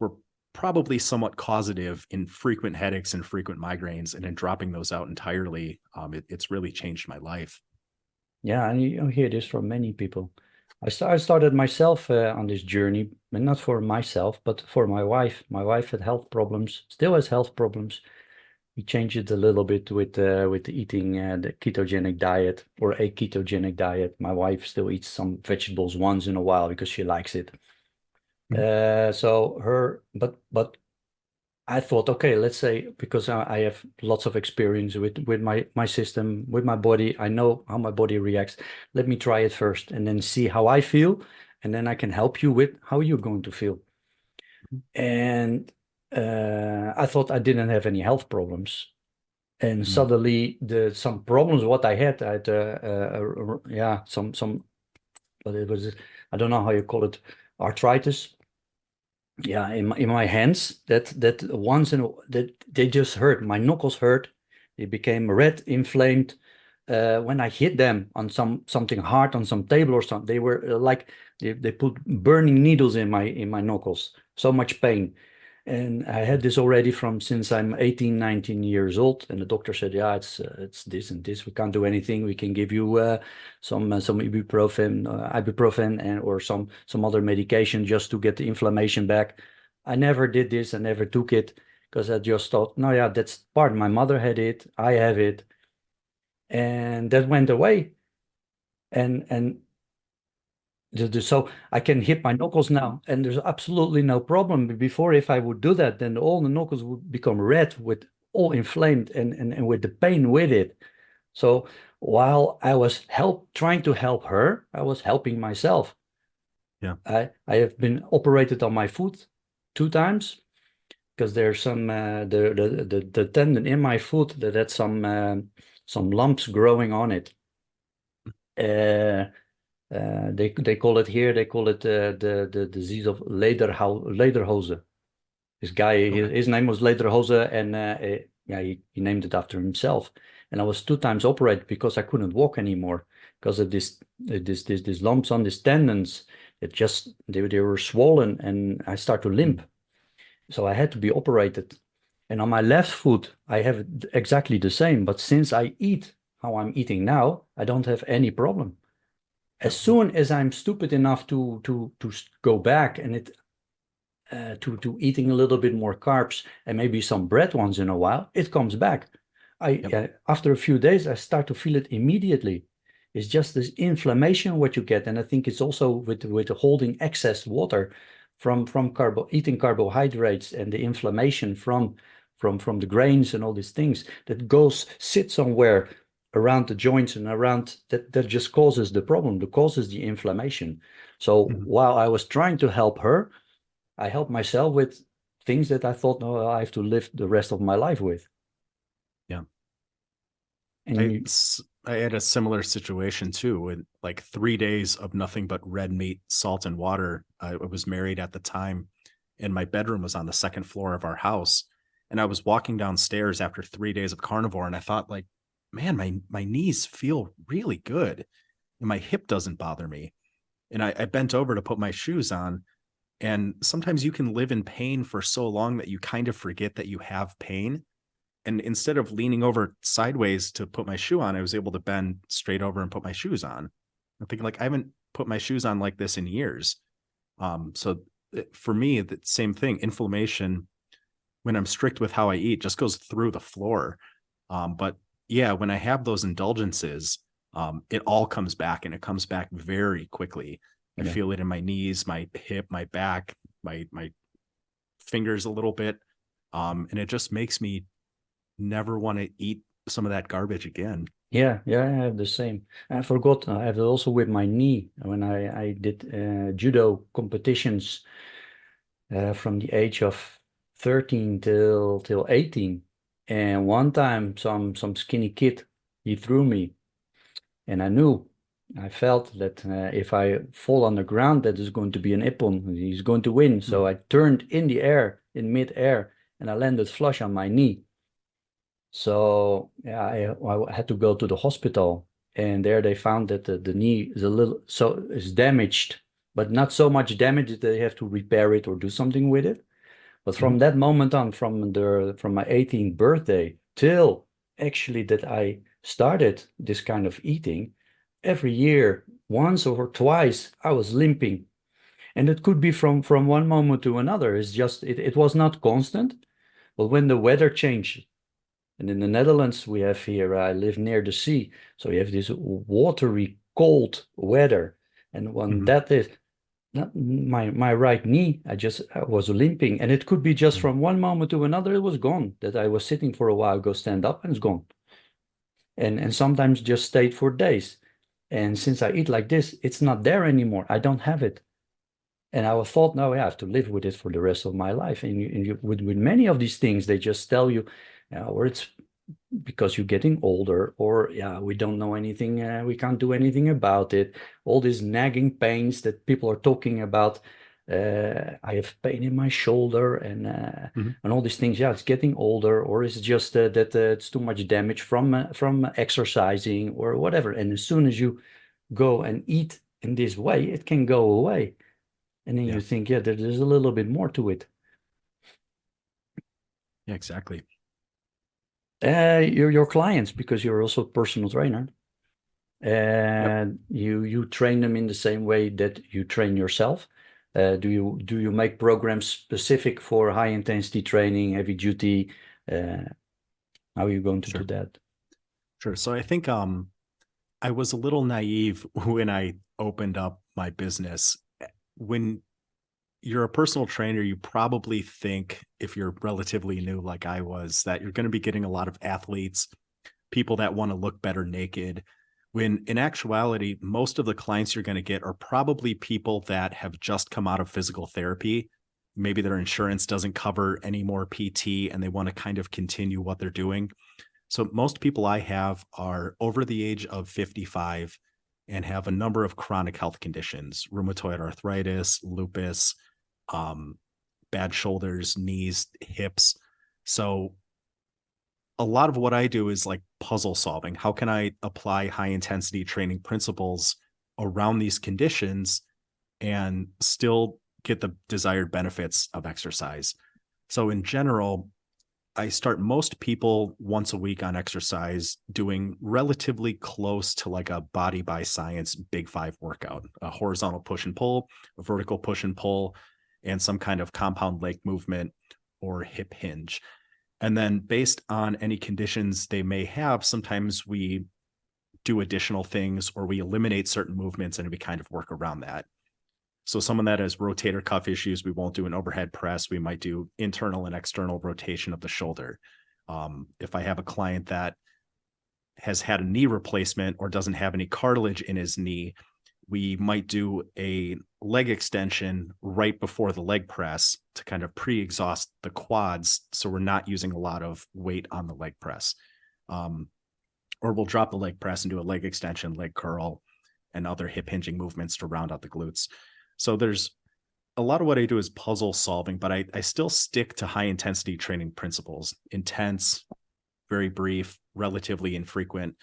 were probably somewhat causative in frequent headaches and frequent migraines. And in dropping those out entirely, it's really changed my life. Yeah, and you hear this from many people. I started myself on this journey, but not for myself, but for my wife. My wife had health problems, still has health problems. We changed it a little bit with the eating the ketogenic diet, or a ketogenic diet. My wife still eats some vegetables once in a while because she likes it. But I thought, okay, let's say, because I have lots of experience with my system, with my body. I know how my body reacts. Let me try it first and then see how I feel, and then I can help you with how you're going to feel. And I thought I didn't have any health problems. And suddenly some problems what I had some, but it was, I don't know how you call it, arthritis. Yeah, in my hands, that once in that they just hurt. My knuckles hurt. They became red, inflamed. When I hit them on something hard, on some table or something, they were like they put burning needles in my knuckles. So much pain. And I had this already from since I'm 18, 19 years old. And the doctor said, yeah, it's this and this. We can't do anything. We can give you some ibuprofen or some other medication just to get the inflammation back. I never did this. I never took it because I just thought, no, yeah, that's part. My mother had it. I have it. And that went away. And so I can hit my knuckles now, and there's absolutely no problem. Before, if I would do that, then all the knuckles would become red, with all inflamed and with the pain with it. So while I was trying to help her, I was helping myself. Yeah. I have been operated on my foot 2 times because there's some the tendon in my foot that had some lumps growing on it. They call it here. They call it the disease of Lederhose. This guy, Okay. his name was Lederhose, and yeah, he named it after himself. And I was 2 times operated because I couldn't walk anymore because of this lumps on these tendons. They were swollen, and I start to limp. So I had to be operated. And on my left foot, I have exactly the same. But since I eat how I'm eating now, I don't have any problem. As soon as I'm stupid enough to go back and to eating a little bit more carbs and maybe some bread once in a while, it comes back. After a few days, I start to feel it immediately. It's just this inflammation what you get, and I think it's also with holding excess water from eating carbohydrates, and the inflammation from the grains and all these things that sit somewhere around the joints and around that just causes the problem, that causes the inflammation. So while I was trying to help her, I helped myself with things that I thought, no, I have to live the rest of my life with. Yeah. And I had a similar situation too, with like 3 days of nothing but red meat, salt, and water. I was married at the time, and my bedroom was on the second floor of our house. And I was walking downstairs after 3 days of carnivore, and I thought, like, man, my knees feel really good, and my hip doesn't bother me. And I bent over to put my shoes on, and sometimes you can live in pain for so long that you kind of forget that you have pain. And instead of leaning over sideways to put my shoe on, I was able to bend straight over and put my shoes on. I'm thinking like, I haven't put my shoes on like this in years. So for me, the same thing, inflammation, when I'm strict with how I eat, just goes through the floor. But yeah, when I have those indulgences, it all comes back, and it comes back very quickly. I Yeah. feel it in my knees, my hip, my back, my fingers a little bit. And it just makes me never want to eat some of that garbage again. Yeah, yeah, I have the same. I forgot, I have it also with my knee when I did judo competitions from the age of 13 till 18. And one time some skinny kid, he threw me, and I felt that if I fall on the ground, that is going to be an ippon. He's going to win. So Hmm. I turned in the air, in mid-air, and I landed flush on my knee. So yeah, I had to go to the hospital, and there they found that the knee is a little so is damaged, but not so much damage that they have to repair it or do something with it. But Hmm. from that moment on, from my 18th birthday till actually that I started this kind of eating, every year, once or twice, I was limping. And it could be from one moment to another. It's just it was not constant. But when the weather changed, and in the Netherlands, we have here, I live near the sea. So you have this watery, cold weather. And when Hmm. that is my right knee, I was limping. And it could be just Hmm. from one moment to another, it was gone. That I was sitting for a while, go stand up, and it's gone. And sometimes just stayed for days. And since I eat like this, it's not there anymore. I don't have it. And I thought, no, I have to live with it for the rest of my life. With many of these things, they just tell you, or it's because you're getting older, or yeah, we don't know anything, we can't do anything about it. All these nagging pains that people are talking about. I have pain in my shoulder Hmm. and all these things. Yeah, it's getting older, or it's just that it's too much damage from exercising or whatever. And as soon as you go and eat in this way, it can go away. And then Yeah. you think, yeah, there's a little bit more to it. Yeah, exactly. Your clients, because you're also a personal trainer, Yep. and you train them in the same way that you train yourself. Do you make programs specific for high intensity training, heavy duty? Uh, how are you going to do Sure. that? Sure. So I think I was a little naive when I opened up my business. When you're a personal trainer, you probably think, if you're relatively new like I was, that you're going to be getting a lot of athletes, people that want to look better naked. When in actuality, most of the clients you're going to get are probably people that have just come out of physical therapy. Maybe their insurance doesn't cover any more PT and they want to kind of continue what they're doing. So most people I have are over the age of 55 and have a number of chronic health conditions, rheumatoid arthritis, lupus, um, bad shoulders, knees, hips. So a lot of what I do is like puzzle solving. How can I apply high intensity training principles around these conditions and still get the desired benefits of exercise? So in general, I start most people once a week on exercise, doing relatively close to like a body by science big five workout, a horizontal push and pull, a vertical push and pull, and some kind of compound leg movement or hip hinge. And then based on any conditions they may have, sometimes we do additional things or we eliminate certain movements and we kind of work around that. So someone that has rotator cuff issues, we won't do an overhead press. We might do internal and external rotation of the shoulder. If I have a client that has had a knee replacement or doesn't have any cartilage in his knee, we might do a leg extension right before the leg press to kind of pre-exhaust the quads. So we're not using a lot of weight on the leg press. Or we'll drop the leg press and do a leg extension, leg curl, and other hip hinging movements to round out the glutes. So there's a lot of what I do is puzzle solving, but I still stick to high intensity training principles: intense, very brief, relatively infrequent.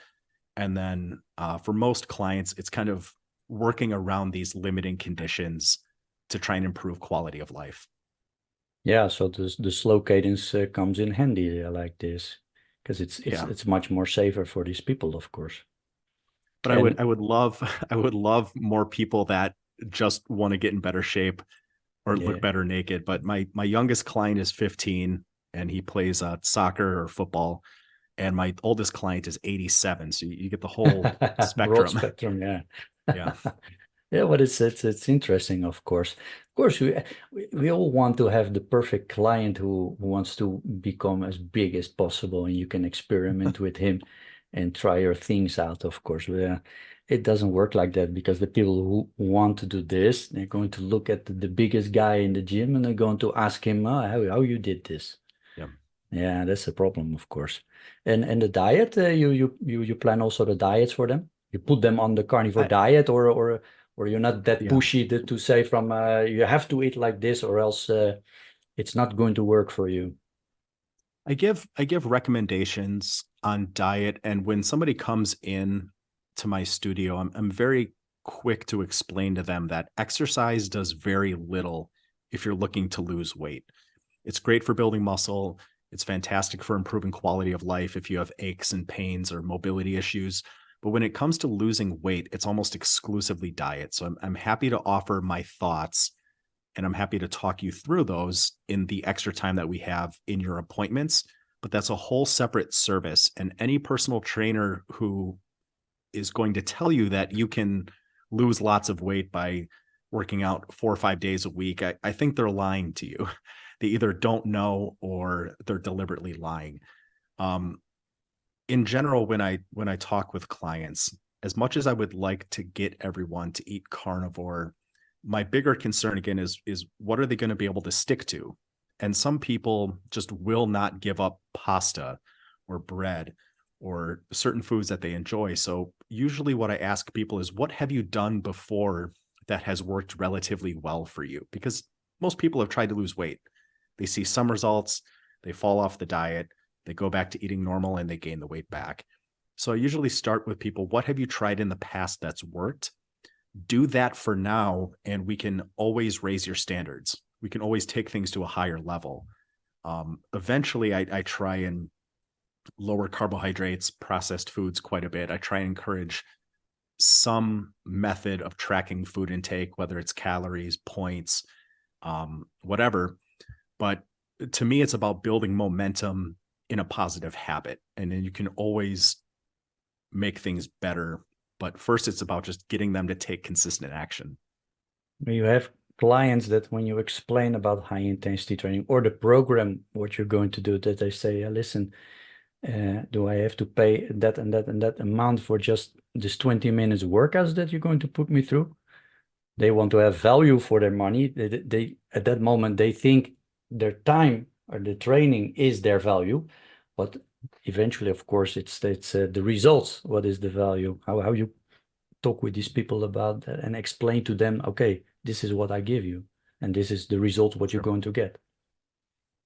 And then for most clients, it's kind of working around these limiting conditions to try and improve quality of life. Yeah, so the slow cadence comes in handy like this. because it's Yeah. it's much more safer for these people, of course. But And I would love I would love more people that just want to get in better shape or look yeah, better naked. But my youngest client is 15 and he plays soccer or football. And my oldest client is 87. So you get the whole broad spectrum. spectrum, yeah. Yeah. Yeah, but it's interesting, of course. Of course, we all want to have the perfect client who wants to become as big as possible, and you can experiment with him and try your things out, of course. But it doesn't work like that, because the people who want to do this, they're going to look at the biggest guy in the gym and they're going to ask him, how you did this. Yeah. Yeah, that's a problem, of course. And the diet, you plan also the diets for them? You put them on the carnivore I, diet, or you're not that yeah. pushy to say from you have to eat like this, or else it's not going to work for you. I give recommendations on diet, and when somebody comes in to my studio, I'm very quick to explain to them that exercise does very little if you're looking to lose weight. It's great for building muscle. It's fantastic for improving quality of life if you have aches and pains or mobility issues. But when it comes to losing weight, it's almost exclusively diet. So I'm happy to offer my thoughts and I'm happy to talk you through those in the extra time that we have in your appointments. But that's a whole separate service. And any personal trainer who is going to tell you that you can lose lots of weight by working out 4 or 5 days a week, I think they're lying to you. They either don't know or they're deliberately lying. Um, in general, when I talk with clients, as much as I would like to get everyone to eat carnivore, my bigger concern again is what are they going to be able to stick to? And some people just will not give up pasta or bread or certain foods that they enjoy. So usually what I ask people is, what have you done before that has worked relatively well for you? Because most people have tried to lose weight. They see some results, they fall off the diet, they go back to eating normal and they gain the weight back. So I usually start with people, what have you tried in the past that's worked? Do that for now, and we can always raise your standards. We can always take things to a higher level. Eventually, I try and lower carbohydrates, processed foods quite a bit. I try and encourage some method of tracking food intake, whether it's calories, points, whatever. But to me, it's about building momentum in a positive habit. And then you can always make things better. But first, it's about just getting them to take consistent action. You have clients that when you explain about high intensity training or the program, what you're going to do, that they say, listen, do I have to pay that and that and that amount for just this 20 minutes workouts that you're going to put me through? They want to have value for their money. They at that moment they think their time or the training is their value, but eventually, of course, it's the results. What is the value? How you talk with these people about that and explain to them, okay, this is what I give you, and this is the result what you're Sure. going to get.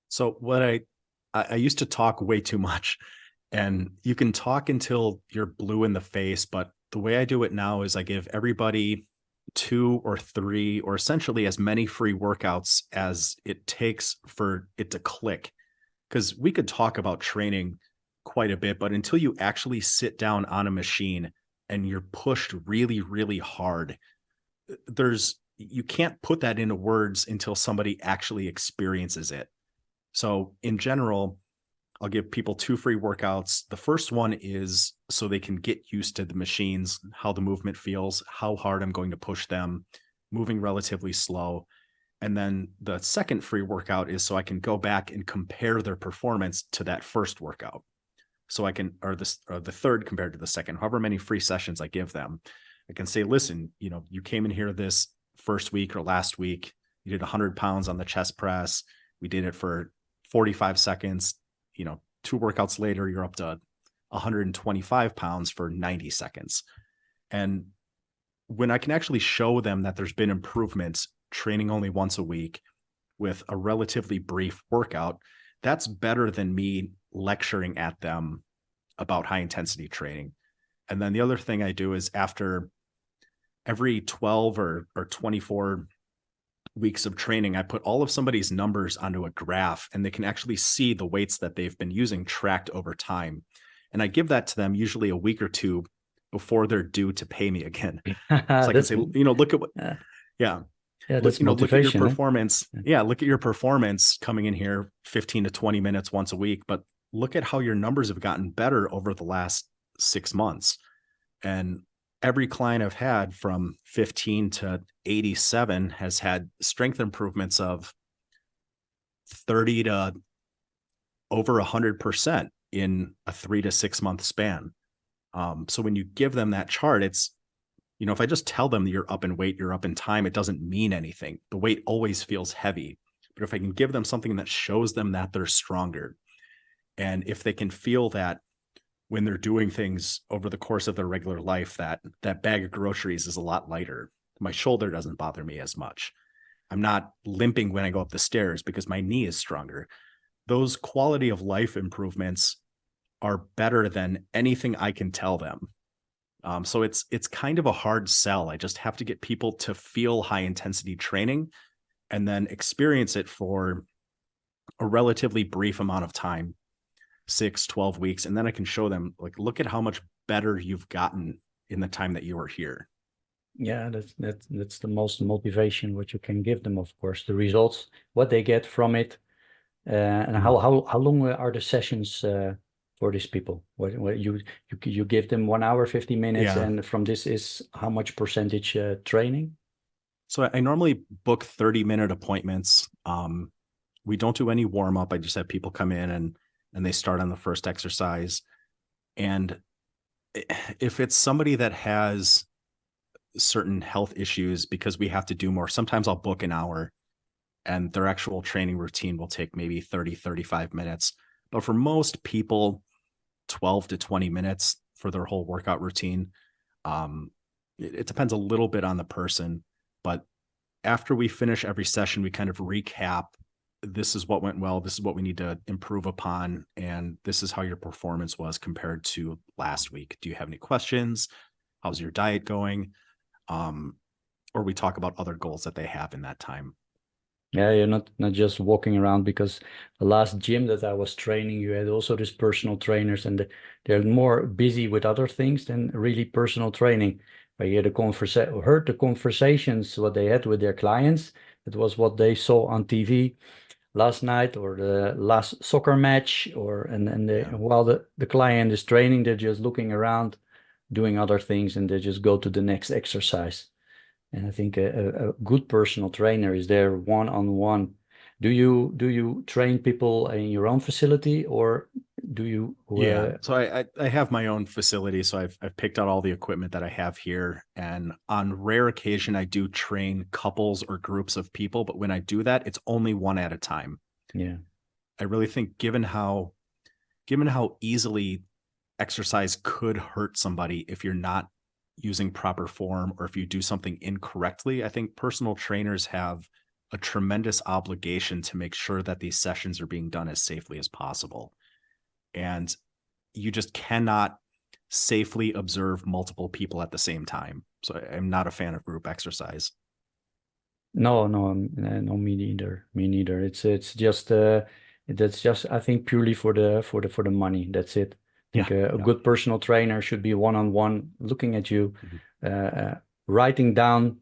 So what I used to talk way too much, and you can talk until you're blue in the face, but the way I do it now is I give everybody 2 or 3 or essentially as many free workouts as it takes for it to click. Because we could talk about training quite a bit, but until you actually sit down on a machine and you're pushed really, really hard, you can't put that into words until somebody actually experiences it. So in general, I'll give people 2 free workouts. The first one is so they can get used to the machines, how the movement feels, how hard I'm going to push them, moving relatively slow. And then the second free workout is so I can go back and compare their performance to that first workout. So I can, or the third compared to the second, however many free sessions I give them, I can say, listen, you came in here this first week or last week, you did 100 pounds on the chest press. We did it for 45 seconds. 2 workouts later, you're up to 125 pounds for 90 seconds. And when I can actually show them that there's been improvements training only once a week with a relatively brief workout, that's better than me lecturing at them about high intensity training. And then the other thing I do is after every 12 or 24 weeks of training, I put all of somebody's numbers onto a graph, and they can actually see the weights that they've been using tracked over time. And I give that to them usually a week or two before they're due to pay me again. So I can say, look at what, yeah. That's look at your motivation. performance. Yeah. Look at your performance coming in here 15 to 20 minutes once a week, but look at how your numbers have gotten better over the last 6 months. And every client I've had from 15 to 87 has had strength improvements of 30 to over 100% in a 3 to 6 month span. So when you give them that chart, it's, if I just tell them that you're up in weight, you're up in time, it doesn't mean anything. The weight always feels heavy. But if I can give them something that shows them that they're stronger, and if they can feel that when they're doing things over the course of their regular life, that bag of groceries is a lot lighter. My shoulder doesn't bother me as much. I'm not limping when I go up the stairs because my knee is stronger. Those quality of life improvements are better than anything I can tell them. So it's kind of a hard sell. I just have to get people to feel high intensity training and then experience it for a relatively brief amount of time, 6, 12 weeks. And then I can show them, like, look at how much better you've gotten in the time that you were here. Yeah, that's the most motivation what you can give them, of course, the results, what they get from it. And how long are the sessions for these people? What you give them 1 hour, 50 minutes, and from this is how much percentage training? So I normally book 30-minute appointments. We don't do any warm up. I just have people come in and they start on the first exercise. And if it's somebody that has certain health issues, because we have to do more, sometimes I'll book an hour and their actual training routine will take maybe 30, 35 minutes. But for most people, 12 to 20 minutes for their whole workout routine. It depends a little bit on the person, but after we finish every session, we kind of recap. This is what went well. This is what we need to improve upon. And this is how your performance was compared to last week. Do you have any questions? How's your diet going? Or we talk about other goals that they have in that time. Yeah, you're not just walking around, because the last gym that I was training, you had also these personal trainers, and they're more busy with other things than really personal training. I heard the conversations what they had with their clients. It was what they saw on TV last night or the last soccer match, while the client is training, they're just looking around, doing other things, and they just go to the next exercise. And I think a good personal trainer is there one-on-one. Do you train people in your own facility, or do you? So I have my own facility. So I've picked out all the equipment that I have here. And on rare occasion, I do train couples or groups of people. But when I do that, it's only one at a time. Yeah. I really think given how easily exercise could hurt somebody if you're not using proper form, or if you do something incorrectly, I think personal trainers have a tremendous obligation to make sure that these sessions are being done as safely as possible. And you just cannot safely observe multiple people at the same time. So I'm not a fan of group exercise. No, me neither. Me neither. It's just that's just, I think, purely for the money. That's it. I think a good personal trainer should be one-on-one, looking at you, writing down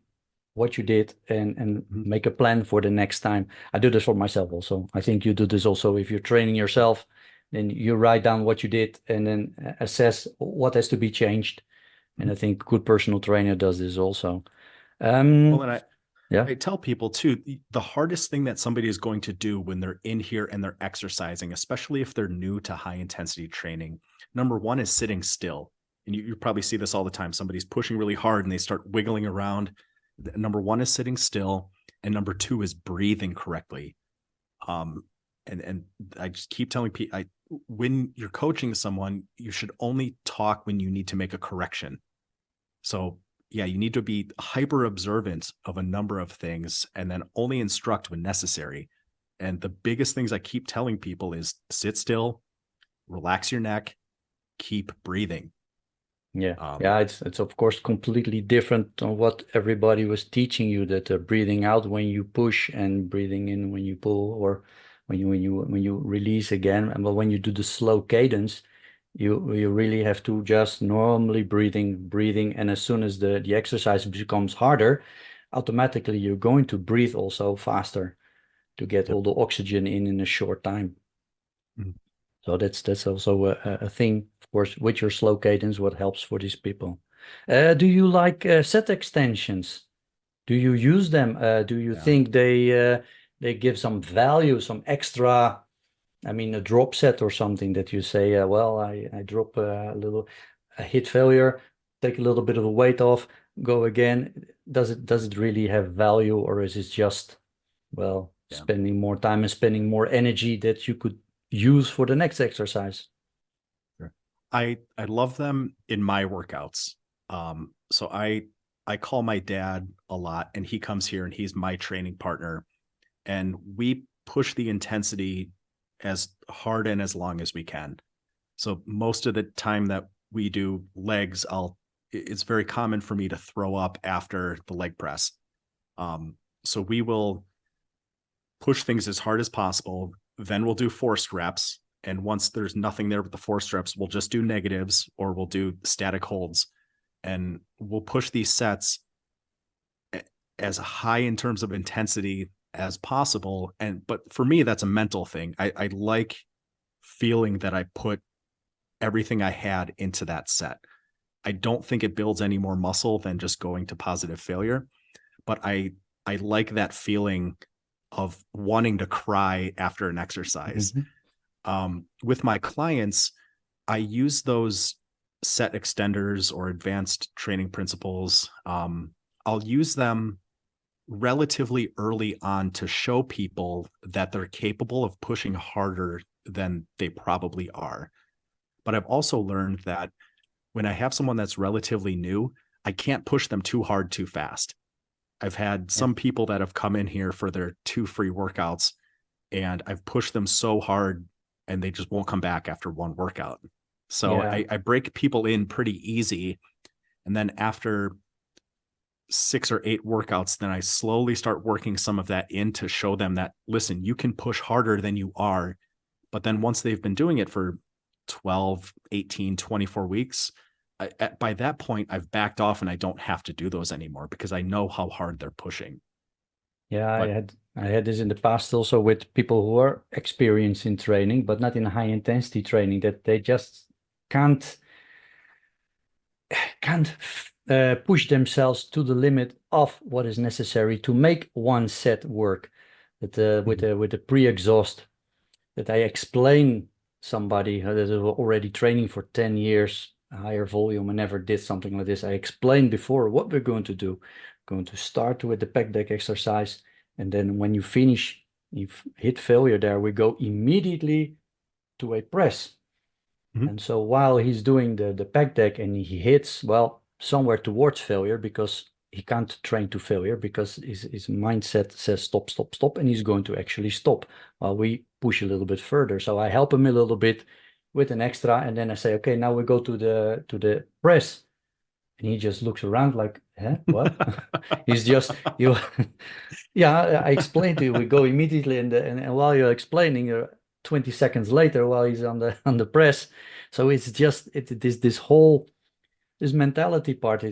what you did, and make a plan for the next time. I do this for myself also. I think you do this also. If you're training yourself, then you write down what you did and then assess what has to be changed. And I think good personal trainer does this also. I tell people too, the hardest thing that somebody is going to do when they're in here and they're exercising, especially if they're new to high intensity training, number one is sitting still. And you probably see this all the time. Somebody's pushing really hard and they start wiggling around. Number one is sitting still. And number two is breathing correctly. And I just keep telling people, when you're coaching someone, you should only talk when you need to make a correction. So yeah, you need to be hyper observant of a number of things and then only instruct when necessary. And the biggest things I keep telling people is sit still, relax your neck, keep breathing. Yeah, yeah, it's of course completely different on what everybody was teaching you, that breathing out when you push and breathing in when you pull, or when you release again. And but when you do the slow cadence, you really have to just normally breathing, and as soon as the exercise becomes harder, automatically you're going to breathe also faster to get Yep. all the oxygen in a short time. Mhm. So that's also a thing, of course, with your slow cadence, what helps for these people. Do you like set extensions? Do you use them? Do you Yeah. think they give some value, some extra, I mean, a drop set or something that you say, well, I drop a little, a hit failure, take a little bit of the weight off, go again. Does it really have value, or is it just, well, Yeah. spending more time and spending more energy that you could use for the next exercise? Sure. I love them in my workouts. So I call my dad a lot, and he comes here and he's my training partner, and we push the intensity as hard and as long as we can. So most of the time that we do legs, it's very common for me to throw up after the leg press. So we will push things as hard as possible. Then we'll do forced reps. And once there's nothing there with the forced reps, we'll just do negatives, or we'll do static holds. And we'll push these sets as high in terms of intensity as possible. But for me, that's a mental thing. I like feeling that I put everything I had into that set. I don't think it builds any more muscle than just going to positive failure, but I like that feeling of wanting to cry after an exercise. With my clients, I use those set extenders or advanced training principles. I'll use them relatively early on to show people that they're capable of pushing harder than they probably are. But I've also learned that when I have someone that's relatively new, I can't push them too hard too fast. I've had Yeah. some people that have come in here for their 2 free workouts, and I've pushed them so hard and they just won't come back after one workout. So Yeah. I break people in pretty easy. And then after 6 or 8 workouts, then I slowly start working some of that in to show them that, listen, you can push harder than you are. But then once they've been doing it for 12, 18, 24 weeks, by that point, I've backed off and I don't have to do those anymore because I know how hard they're pushing. Yeah, I But had this in the past also with people who are experienced in training, but not in high intensity training, that they just can't push themselves to the limit of what is necessary to make one set work. That with the pre-exhaust, that I explain somebody that is already training for 10 years, a higher volume, and never did something like this. I explained before what we're going to do. Going to start with the pec deck exercise, and then when you finish, you hit failure there, we go immediately to a press. And so while he's doing the pec deck and he hits, well, somewhere towards failure, because he can't train to failure because his mindset says stop, stop, stop, and he's going to actually stop while we push a little bit further. So I help him a little bit with an extra, and then I say, okay, now we go to the press. And he just looks around like, huh, what? He's just you. Yeah, I explained to you. We go immediately, and while you're explaining, 20 seconds later, while he's on the press. So it's just this whole this mentality part.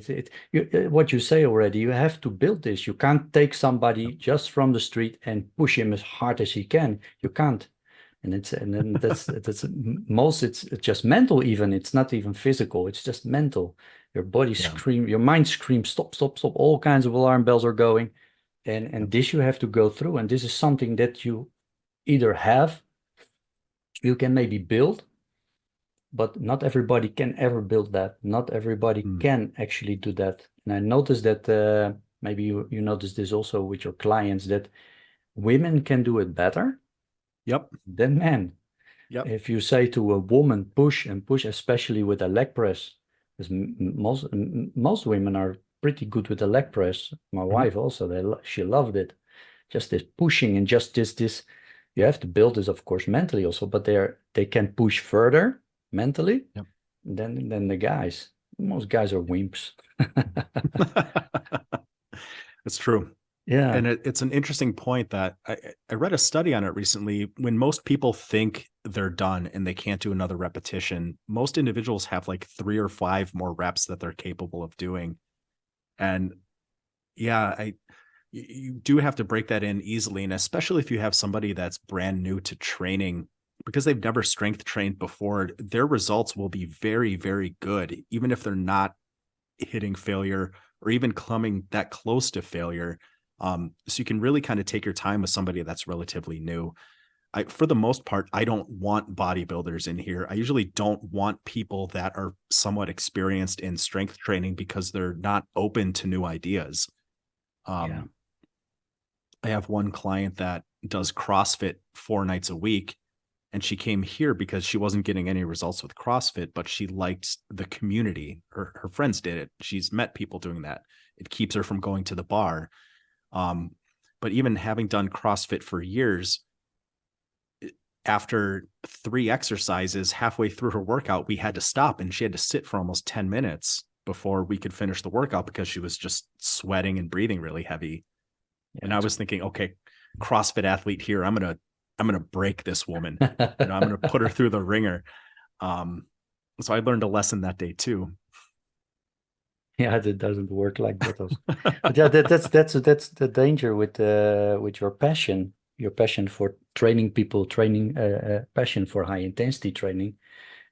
What you say already. You have to build this. You can't take somebody just from the street and push him as hard as he can. You can't. And then that's most it's just mental. Even it's not even physical. It's just mental. Your body scream, your mind screams, stop, stop, stop. All kinds of alarm bells are going, and this you have to go through. And this is something that you either have, you can maybe build, but not everybody can ever build that. Not everybody can actually do that. And I noticed that maybe you notice this also with your clients, that women can do it better than men. If you say to a woman, push and push, especially with a leg press, because most women are pretty good with the leg press. My wife also, she loved it. Just this pushing and just this. You have to build this, of course, mentally also, but they can push further mentally than the guys. most guys are wimps. It's true. Yeah. And it's an interesting point that I read a study on it recently. When most people think they're done and they can't do another repetition, most individuals have like 3 or 5 more reps that they're capable of doing. And yeah, you do have to break that in easily. And especially if you have somebody that's brand new to training, because they've never strength trained before, their results will be very, very good, even if they're not hitting failure or even coming that close to failure. So you can really kind of take your time with somebody that's relatively new. For the most part, I don't want bodybuilders in here. I usually don't want people that are somewhat experienced in strength training because they're not open to new ideas. Yeah. I have one client that does CrossFit 4 nights a week, and she came here because she wasn't getting any results with CrossFit, but she liked the community. Her friends did it. She's met people doing that. It keeps her from going to the bar. But even having done CrossFit for years, after 3 exercises, halfway through her workout, we had to stop and she had to sit for almost 10 minutes before we could finish the workout because she was just sweating and breathing really heavy. Yeah, and I was thinking, okay, CrossFit athlete here, I'm going to break this woman. I'm going to put her through the ringer. So I learned a lesson that day too. Yeah, it doesn't work like that. But yeah, that's the danger with your passion for training people, passion for high intensity training,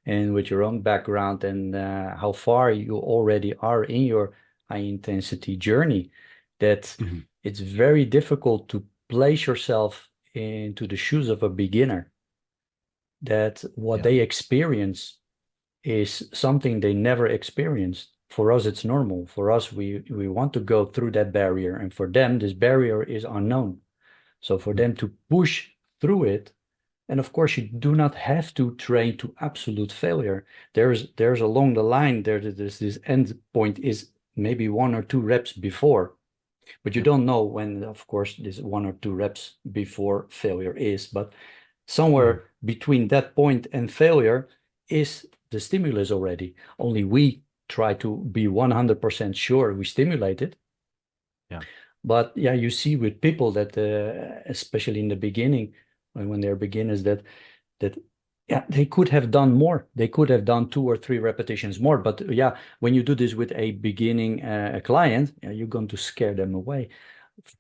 and with your own background and how far you already are in your high intensity journey, that it's very difficult to place yourself into the shoes of a beginner. That what they experience is something they never experienced. For us, it's normal. For us, we want to go through that barrier. And for them, this barrier is unknown. So for them to push through it, and of course, you do not have to train to absolute failure. There's along the line, there's this end point is maybe 1 or 2 reps before. But you don't know when, of course, this 1 or 2 reps before failure is. But somewhere between that point and failure is the stimulus already. Only we try to be 100% sure we stimulate it. Yeah. But yeah, you see with people that, especially in the beginning, when they're beginners, that yeah, they could have done more. They could have done 2 or 3 repetitions more. But yeah, when you do this with a beginning client, you're going to scare them away.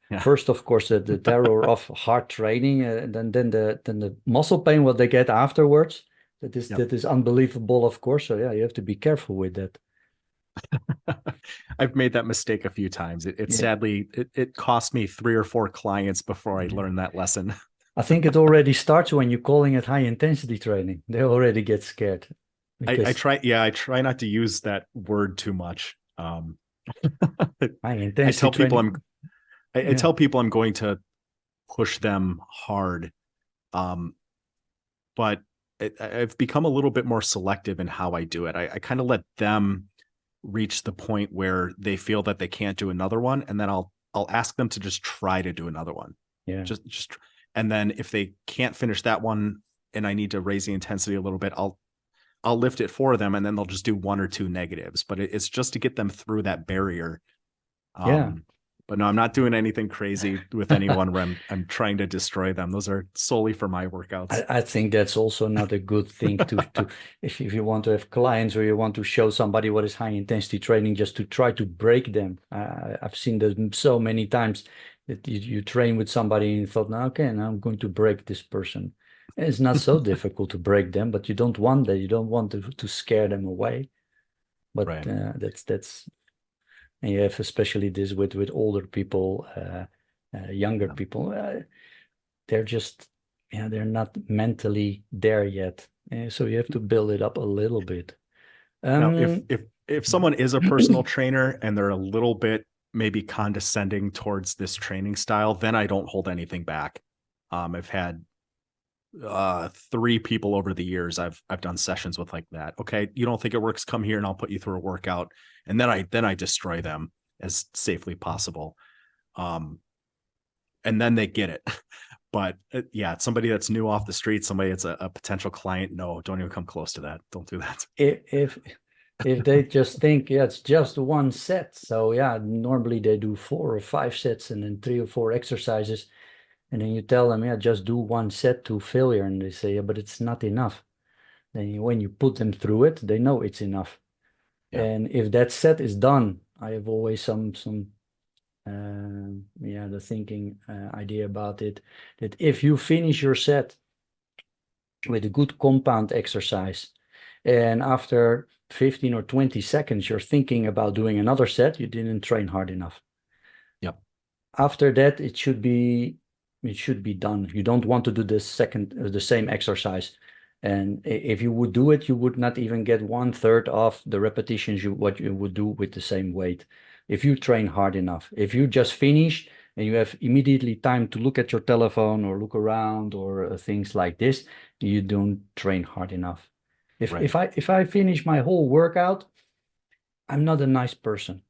Yeah. First, of course, the terror of hard training, then the muscle pain, what they get afterwards. That is unbelievable, of course. So yeah, you have to be careful with that. I've made that mistake a few times. Sadly, it cost me 3 or 4 clients before I learned that lesson. I think it already starts when you're calling it high intensity training. They already get scared. I try not to use that word too much. High intensity training. I tell people I'm going to push them hard. But I've become a little bit more selective in how I do it. I kind of let them reach the point where they feel that they can't do another one. And then I'll ask them to just try to do another one. Yeah. Just, and then if they can't finish that one and I need to raise the intensity a little bit, I'll lift it for them and then they'll just do 1 or 2 negatives, but it's just to get them through that barrier. But no, I'm not doing anything crazy with anyone where I'm trying to destroy them. Those are solely for my workouts. I think that's also not a good thing to if you want to have clients or you want to show somebody what is high intensity training, just to try to break them. I've seen that so many times that you train with somebody and you thought, no, okay, now I'm going to break this person. And it's not so difficult to break them, but you don't want that. You don't want to scare them away. But right. That's. And you have especially this with older people, younger people. They're just, they're not mentally there yet. So you have to build it up a little bit. Now, if someone is a personal trainer and they're a little bit maybe condescending towards this training style, then I don't hold anything back. I've had 3 people over the years I've done sessions with like that. Okay, you don't think it works? Come here and I'll put you through a workout. And then I destroy them as safely possible. And then they get it. But yeah, it's somebody that's new off the street, somebody that's a potential client. No, don't even come close to that. Don't do that. if they just think, yeah, it's just one set. So yeah, normally they do 4 or 5 sets and then 3 or 4 exercises. And then you tell them, yeah, just do one set to failure. And they say, yeah, but it's not enough. Then when you put them through it, they know it's enough. Yeah. And if that set is done, I have always some the thinking idea about it, that if you finish your set with a good compound exercise, and after 15 or 20 seconds, you're thinking about doing another set, you didn't train hard enough. Yep. After that, it should be done. You don't want to do the same exercise. And if you would do it, you would not even get 1/3 of the repetitions what you would do with the same weight. If you train hard enough, if you just finish and you have immediately time to look at your telephone or look around or things like this, you don't train hard enough. Right. If I finish my whole workout, I'm not a nice person.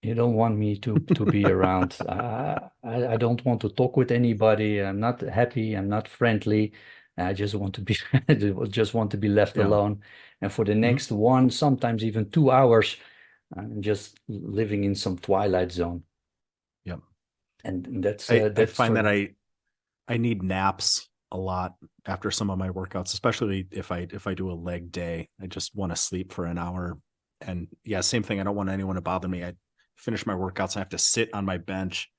You don't want me to be around. I don't want to talk with anybody. I'm not happy. I'm not friendly. I just want to be just want to be left Yeah. alone. And for the next 1, sometimes even 2 hours, I'm just living in some twilight zone. Yep. And that's I that's find for that I need naps a lot after some of my workouts, especially if I do a leg day. I just want to sleep for an hour. And yeah, same thing. I don't want anyone to bother me. I finish my workouts. I have to sit on my bench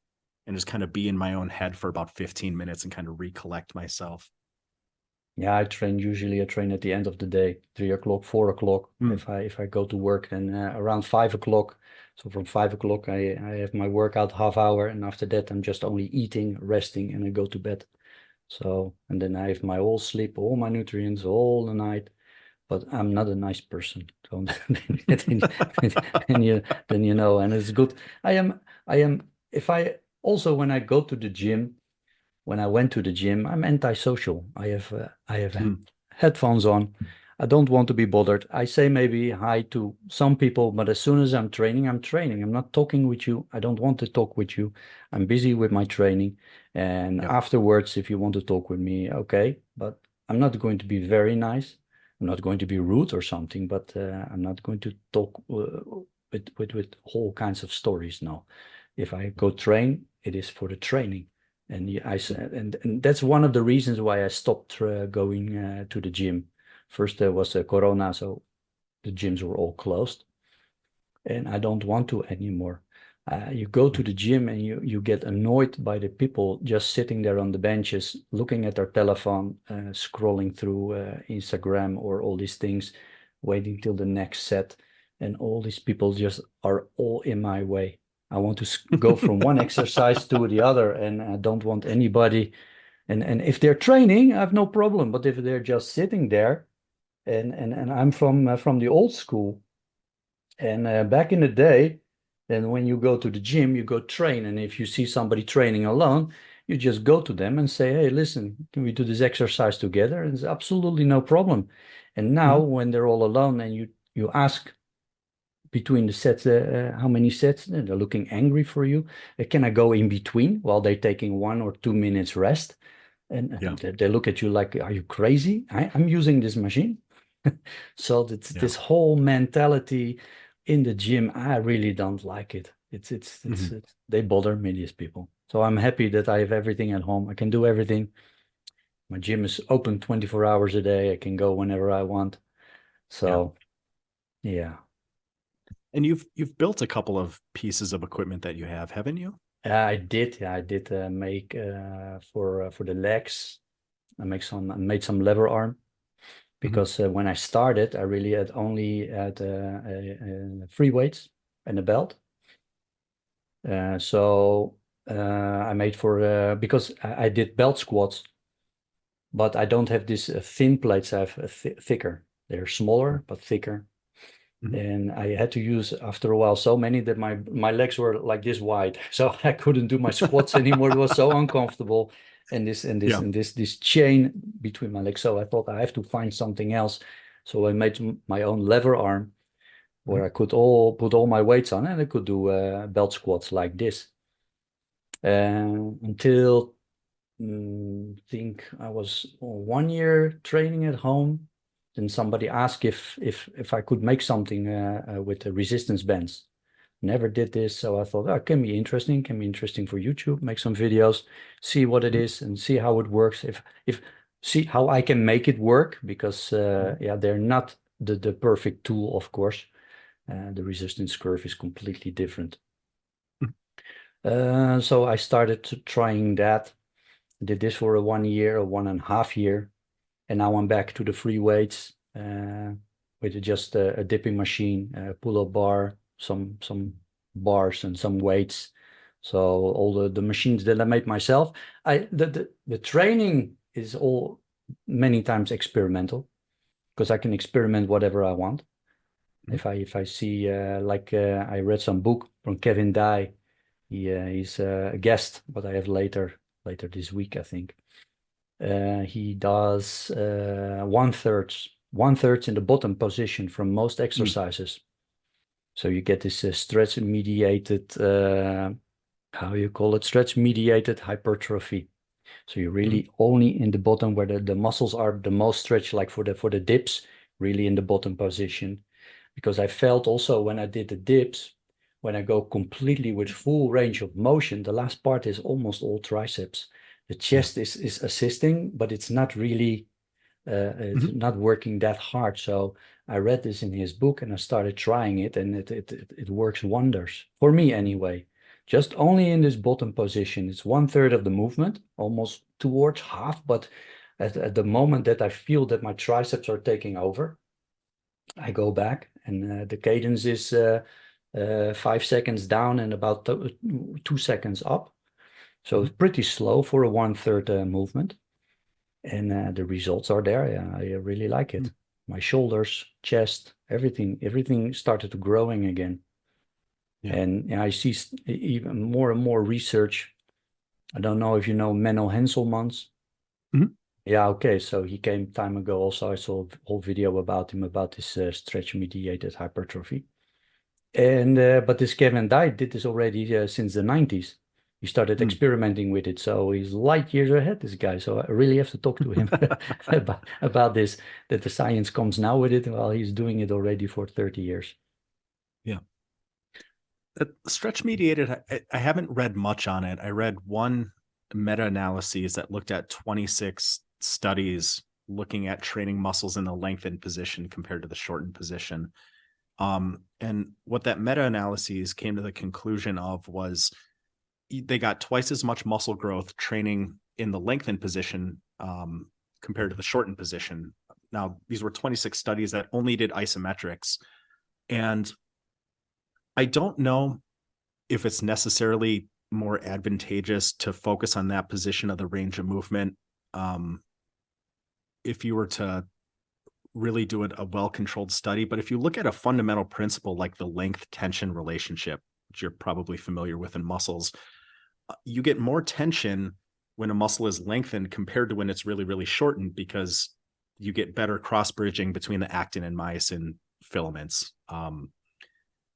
and just kind of be in my own head for about 15 minutes and kind of recollect myself. Yeah, I train at the end of the day, 3 o'clock, 4 o'clock. If I go to work, then around 5 o'clock. So from 5 o'clock, I have my workout half hour, and after that, I'm just only eating, resting, and I go to bed. So, and then I have my whole sleep, all my nutrients, all the night. But I'm not a nice person. So then you know, and it's good. I am. If I also when I go to the gym when I went to the gym, I'm antisocial. I have Mm. headphones on. I don't want to be bothered. I say maybe hi to some people, but as soon as I'm training, I'm training. I'm not talking with you. I don't want to talk with you. I'm busy with my training. And Yep. afterwards, if you want to talk with me, okay. But I'm not going to be very nice. I'm not going to be rude or something, but I'm not going to talk with all kinds of stories. No. If I go train, it is for the training. And I said, and that's one of the reasons why I stopped going to the gym. First, there was Corona, so the gyms were all closed, and I don't want to anymore. You go to the gym and you get annoyed by the people just sitting there on the benches, looking at their telephone, scrolling through Instagram or all these things, waiting till the next set, and all these people just are all in my way. I want to go from one exercise to the other, and I don't want anybody. And if they're training, I have no problem. But if they're just sitting there, and I'm from the old school, and back in the day, then when you go to the gym, you go train, and if you see somebody training alone, you just go to them and say, "Hey, listen, can we do this exercise together?" And it's absolutely no problem. And now, Mhm. when they're all alone, and you ask between the sets, how many sets? And they're looking angry for you. Can I go in between while they're taking 1 or 2 minutes rest? Yeah. And they look at you like, "Are you crazy? I'm using this machine." So it's Yeah. this whole mentality in the gym. I really don't like it. Mhm. They bother me, these people. So I'm happy that I have everything at home. I can do everything. My gym is open 24 hours a day. I can go whenever I want. Yeah. So yeah. And you've built a couple of pieces of equipment that you have, haven't you? I did. Yeah, I did make for the legs. I made some lever arm Mhm. because when I started, I really had only had free weights and a belt. So I made for because I did belt squats, but I don't have these thin plates. I have thicker. They're smaller but thicker. Mhm. And I had to use after a while so many that my legs were like this wide, so I couldn't do my squats anymore. It was so uncomfortable, and Yeah. this chain between my legs. So I thought I have to find something else. So I made my own lever arm where Mhm. I could all put all my weights on, and I could do belt squats like this. Until think I was 1 year training at home. then somebody asked if I could make something with the resistance bands. Never did this, so I thought, oh, it can be interesting. Can be interesting for YouTube. Make some videos, see what it is, and see how it works. If see how I can make it work, because yeah, they're not the perfect tool, of course. The resistance curve is completely different. So I started trying that. Did this for 1 year or 1.5 years, and now I'm back to the free weights with just a dipping machine, a pull-up bar, some bars, and some weights. So all the machines that I made myself. The training is all many times experimental, because I can experiment whatever I want. If I see like I read some book from Kevin Dye. He's a guest, but I have later this week, I think. He does 1/3 in the bottom position from most exercises. So you get this stretch mediated, how you call it, stretch mediated hypertrophy. So you're really only in the bottom where the muscles are the most stretched, like for the dips, really in the bottom position. Because I felt also when I did the dips, when I go completely with full range of motion, the last part is almost all triceps. The chest is assisting, but it's not really, it's not working that hard. So I read this in his book and I started trying it, and it works wonders for me anyway. Just only in this bottom position. It's 1/3 of the movement, almost towards half. But at the moment that I feel that my triceps are taking over, I go back, and the cadence is 5 seconds down and about 2 seconds up. So it's pretty slow for a 1/3 movement. And the results are there. Yeah, I really like it. My shoulders, chest, everything started to growing again. And I see even more and more research. I don't know if you know Menno Henselmans. Yeah, okay. So he came time ago also. I saw a whole video about him, about this stretch mediated hypertrophy. And but this Kevin Dye did this already since the 90s. He started experimenting with it. So he's light years ahead, this guy. So I really have to talk to him about this, that the science comes now with it while he's doing it already for 30 years. Yeah. Stretch mediated, I haven't read much on it. I read one meta-analysis that looked at 26 studies looking at training muscles in the lengthened position compared to the shortened position. And what that meta-analysis came to the conclusion of was they got twice as much muscle growth training in the lengthened position compared to the shortened position. Now, these were 26 studies that only did isometrics. And I don't know if it's necessarily more advantageous to focus on that position of the range of movement. If you were to really do a well-controlled study, but if you look at a fundamental principle like the length-tension relationship, which you're probably familiar with in muscles, you get more tension when a muscle is lengthened compared to when it's really, really shortened, because you get better cross-bridging between the actin and myosin filaments.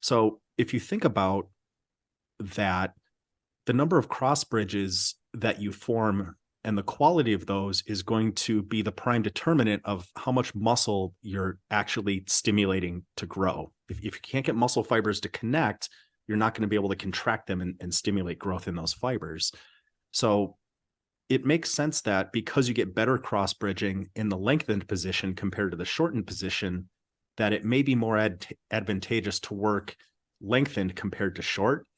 So if you think about that, the number of cross bridges that you form and the quality of those is going to be the prime determinant of how much muscle you're actually stimulating to grow. If you can't get muscle fibers to connect, you're not going to be able to contract them and stimulate growth in those fibers. So it makes sense that because you get better cross bridging in the lengthened position compared to the shortened position, that it may be more advantageous to work lengthened compared to short.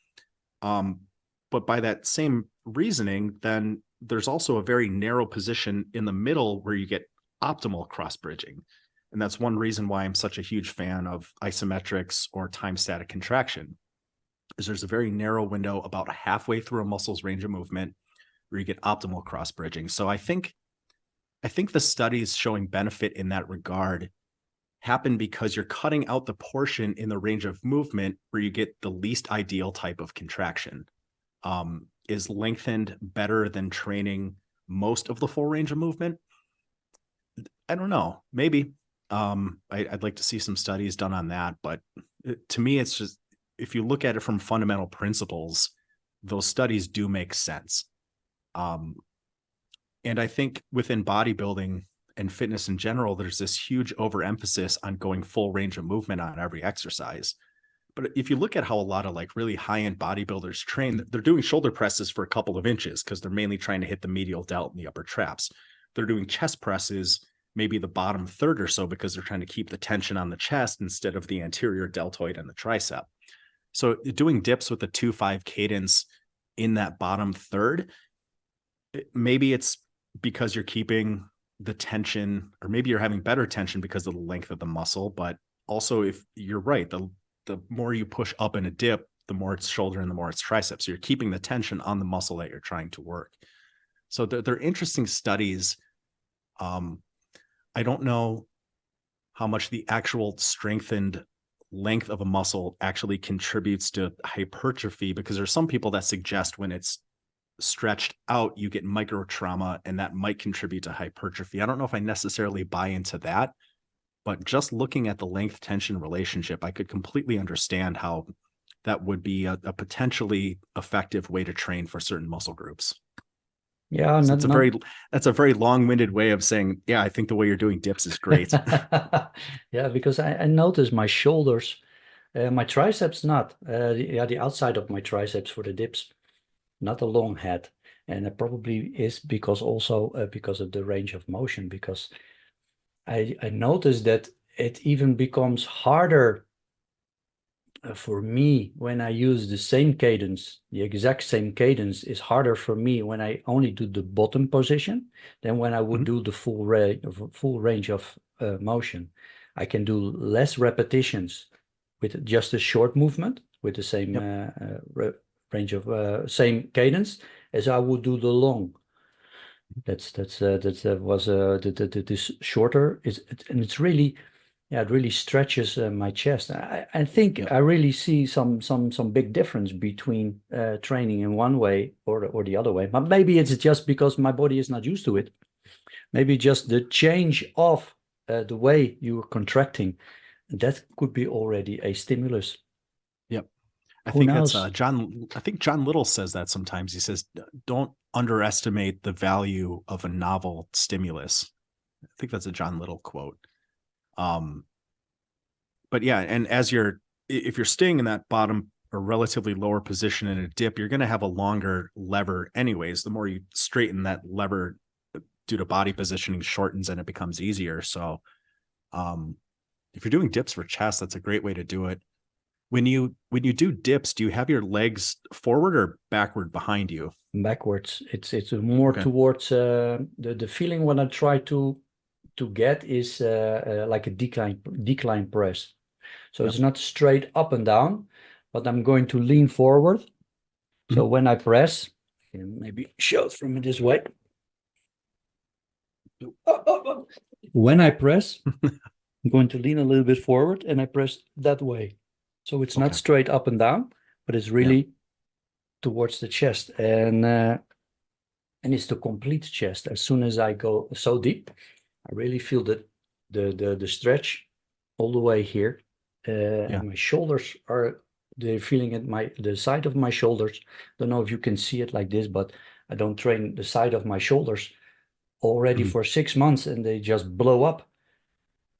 But by that same reasoning, then there's also a very narrow position in the middle where you get optimal cross bridging. And that's one reason why I'm such a huge fan of isometrics or time static contraction, is there's a very narrow window about halfway through a muscle's range of movement where you get optimal cross bridging. So I think the studies showing benefit in that regard happen because you're cutting out the portion in the range of movement where you get the least ideal type of contraction. Is lengthened better than training most of the full range of movement? I don't know. Maybe. I'd like to see some studies done on that. But to me, it's just, if you look at it from fundamental principles, those studies do make sense. And I think within bodybuilding, and fitness in general, there's this huge overemphasis on going full range of movement on every exercise. But if you look at how a lot of like really high-end bodybuilders train, they're doing shoulder presses for a couple of inches because they're mainly trying to hit the medial delt and the upper traps. They're doing chest presses, maybe the bottom third or so, because they're trying to keep the tension on the chest instead of the anterior deltoid and the tricep. So doing dips with a 2-5 cadence in that bottom third, maybe it's because you're keeping the tension, or maybe you're having better tension because of the length of the muscle. But also, if you're right, the more you push up in a dip, the more it's shoulder and the more it's tricep. So you're keeping the tension on the muscle that you're trying to work. So they're interesting studies. I don't know how much the actual strengthened length of a muscle actually contributes to hypertrophy, because there's some people that suggest when it's stretched out, you get micro trauma, and that might contribute to hypertrophy. I don't know if I necessarily buy into that, but just looking at the length tension relationship, I could completely understand how that would be a potentially effective way to train for certain muscle groups. Yeah, So that's a very long-winded way of saying, yeah, I think the way you're doing dips is great. Yeah, because I notice my shoulders, my triceps not, the outside of my triceps for the dips, not a long head. And it probably is because also because of the range of motion, because I noticed that it even becomes harder for me when I use the same cadence. The exact same cadence is harder for me when I only do the bottom position than when I would do the full range of motion. I can do less repetitions with just a short movement with the same range of same cadence as I would do the long. This shorter and it's really, yeah, it really stretches my chest. I think I really see some big difference between training in one way or the other way. But maybe it's just because my body is not used to it. Maybe just the change of the way you're contracting, that could be already a stimulus. Yep. I Who think knows? that's John. I think John Little says that sometimes. He says, "Don't underestimate the value of a novel stimulus." I think that's a John Little quote. But yeah, and if you're staying in that bottom or relatively lower position in a dip, you're going to have a longer lever anyways. The more you straighten that lever due to body positioning shortens and it becomes easier. So if you're doing dips for chest, that's a great way to do it. When you do dips, do you have your legs forward or backward behind you? Backwards. It's more towards the feeling when I try to get is like a decline press. So it's not straight up and down, but I'm going to lean forward. So when I press, maybe show it from this way. When I press, I'm going to lean a little bit forward and I press that way. So it's not straight up and down, but it's really towards the chest. And it's the complete chest. As soon as I go so deep, I really feel the stretch all the way here. And my shoulders are, they're feeling at the side of my shoulders. Don't know if you can see it like this, but I don't train the side of my shoulders already for 6 months and they just blow up.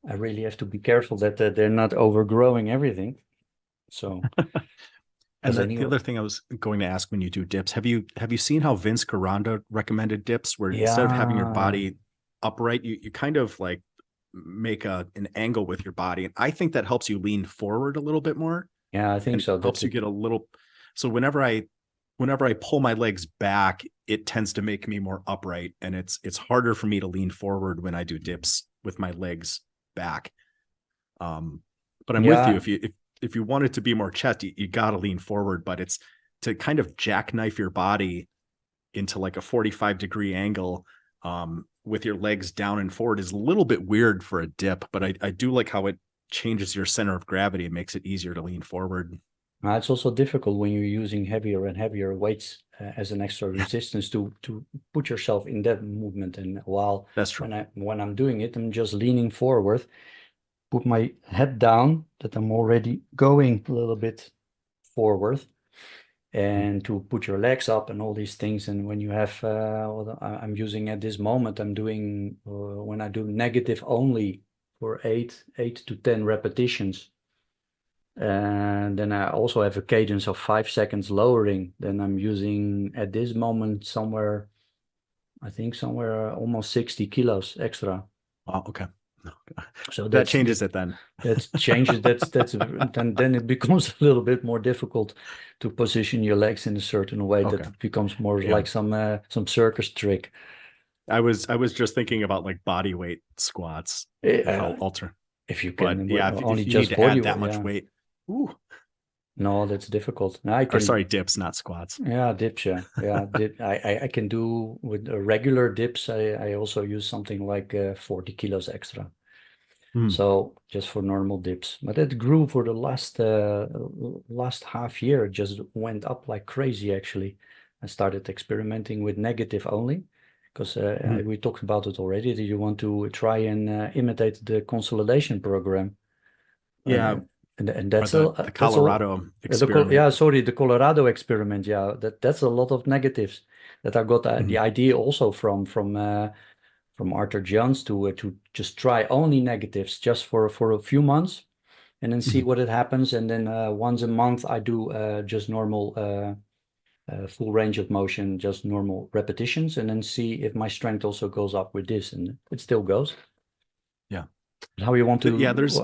I really have to be careful that they're not overgrowing everything. So, and the other thing I was going to ask when you do dips, have you seen how Vince Caranda recommended dips, where instead of having your body upright, you kind of like make an angle with your body, and I think that helps you lean forward a little bit more. Yeah, I think so. Helps you get a little. So whenever I pull my legs back, it tends to make me more upright, and it's harder for me to lean forward when I do dips with my legs back. But I'm with you. If you want it to be more chest, you got to lean forward, but it's to kind of jackknife your body into like a 45-degree angle with your legs down and forward is a little bit weird for a dip, but I do like how it changes your center of gravity and makes it easier to lean forward. It's also difficult when you're using heavier and heavier weights as an extra resistance to put yourself in that movement. And while that's true, when I'm doing it, I'm just leaning forward, put my head down, that I'm already going a little bit forward, and to put your legs up and all these things. And when you have, I'm using at this moment, I'm doing, when I do negative only for 8 to 10 repetitions. And then I also have a cadence of 5 seconds lowering. Then I'm using at this moment somewhere, I think somewhere almost 60 kilos extra. Oh, okay. So that changes it then. That changes. Then it becomes a little bit more difficult to position your legs in a certain way that it becomes more like some circus trick. I was just thinking about like body weight squats. How alter. If you can, but yeah, only if you just need to body add that weight, much weight. Ooh. No, that's difficult. I can. Or sorry, dips, not squats. Yeah, dips. Yeah, yeah. I can do with regular dips. I also use something like 40 kilos extra. So just for normal dips, but it grew for the last half year. It just went up like crazy. Actually, I started experimenting with negative only because we talked about it already. That you want to try and imitate the consolidation program. Yeah, and that's the Colorado experiment. The Colorado experiment. Yeah, that's a lot of negatives that I got the idea also from Arthur Jones to just try only negatives just for a few months and then see what it happens. And then once a month I do just normal full range of motion, just normal repetitions, and then see if my strength also goes up with this, and it still goes. Yeah. How you want to? Yeah, there's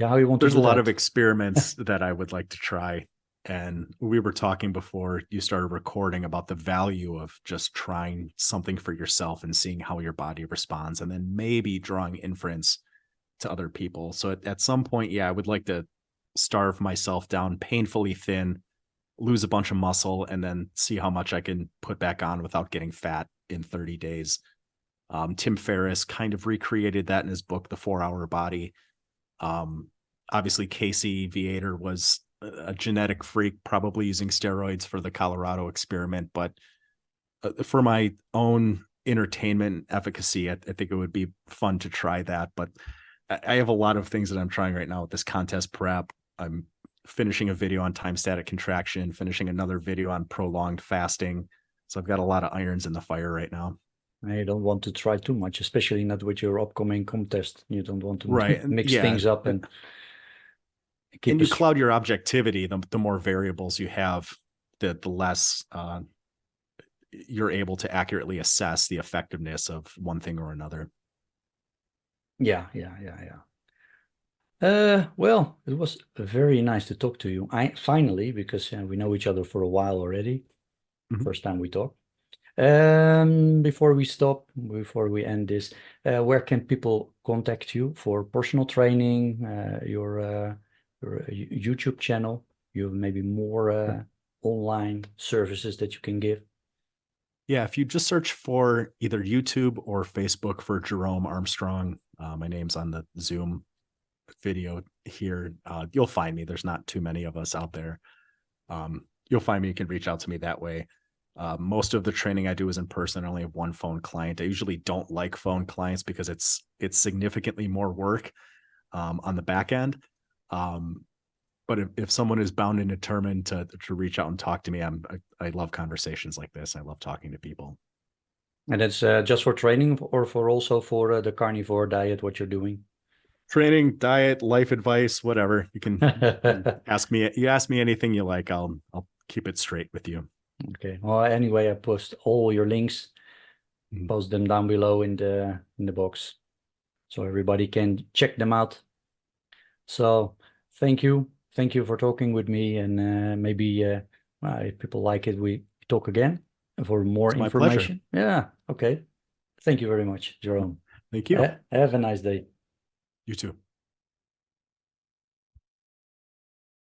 how you want to? There's a lot of experiments that I would like to try. And we were talking before you started recording about the value of just trying something for yourself and seeing how your body responds, and then maybe drawing inference to other people. So at some point, yeah, I would like to starve myself down painfully thin, lose a bunch of muscle, and then see how much I can put back on without getting fat in 30 days. Tim Ferriss kind of recreated that in his book, The 4-Hour Body. Obviously Casey Viator was a genetic freak, probably using steroids for the Colorado experiment, but for my own entertainment and efficacy, I think it would be fun to try that. But I have a lot of things that I'm trying right now with this contest prep. I'm finishing a video on time static contraction, finishing another video on prolonged fasting. So I've got a lot of irons in the fire right now. I don't want to try too much, especially not with your upcoming contest. You don't want to mix things up and you cloud your objectivity. The more variables you have, the less you're able to accurately assess the effectiveness of one thing or another. Yeah. Well, it was very nice to talk to you. Finally, because we know each other for a while already. First time we talk. Before we end this, where can people contact you for personal training? Your YouTube channel. You have maybe more online services that you can give. Yeah, if you just search for either YouTube or Facebook for Jerome Armstrong, my name's on the Zoom video here. You'll find me. There's not too many of us out there. You'll find me. You can reach out to me that way. Most of the training I do is in person. I only have one phone client. I usually don't like phone clients because it's significantly more work on the back end. But if someone is bound and determined to reach out and talk to me, I love conversations like this. I love talking to people. And that's just for training or also for the carnivore diet, what you're doing? Training, diet, life advice, whatever. You can ask me. You ask me anything you like. I'll keep it straight with you. Okay. Well, anyway, I post all your links, post them down below in the box, so everybody can check them out. So thank you for talking with me, and maybe if people like it, we talk again for more information. Pleasure. Yeah. Okay. Thank you very much, Jerome. Thank you. Have a nice day. You too.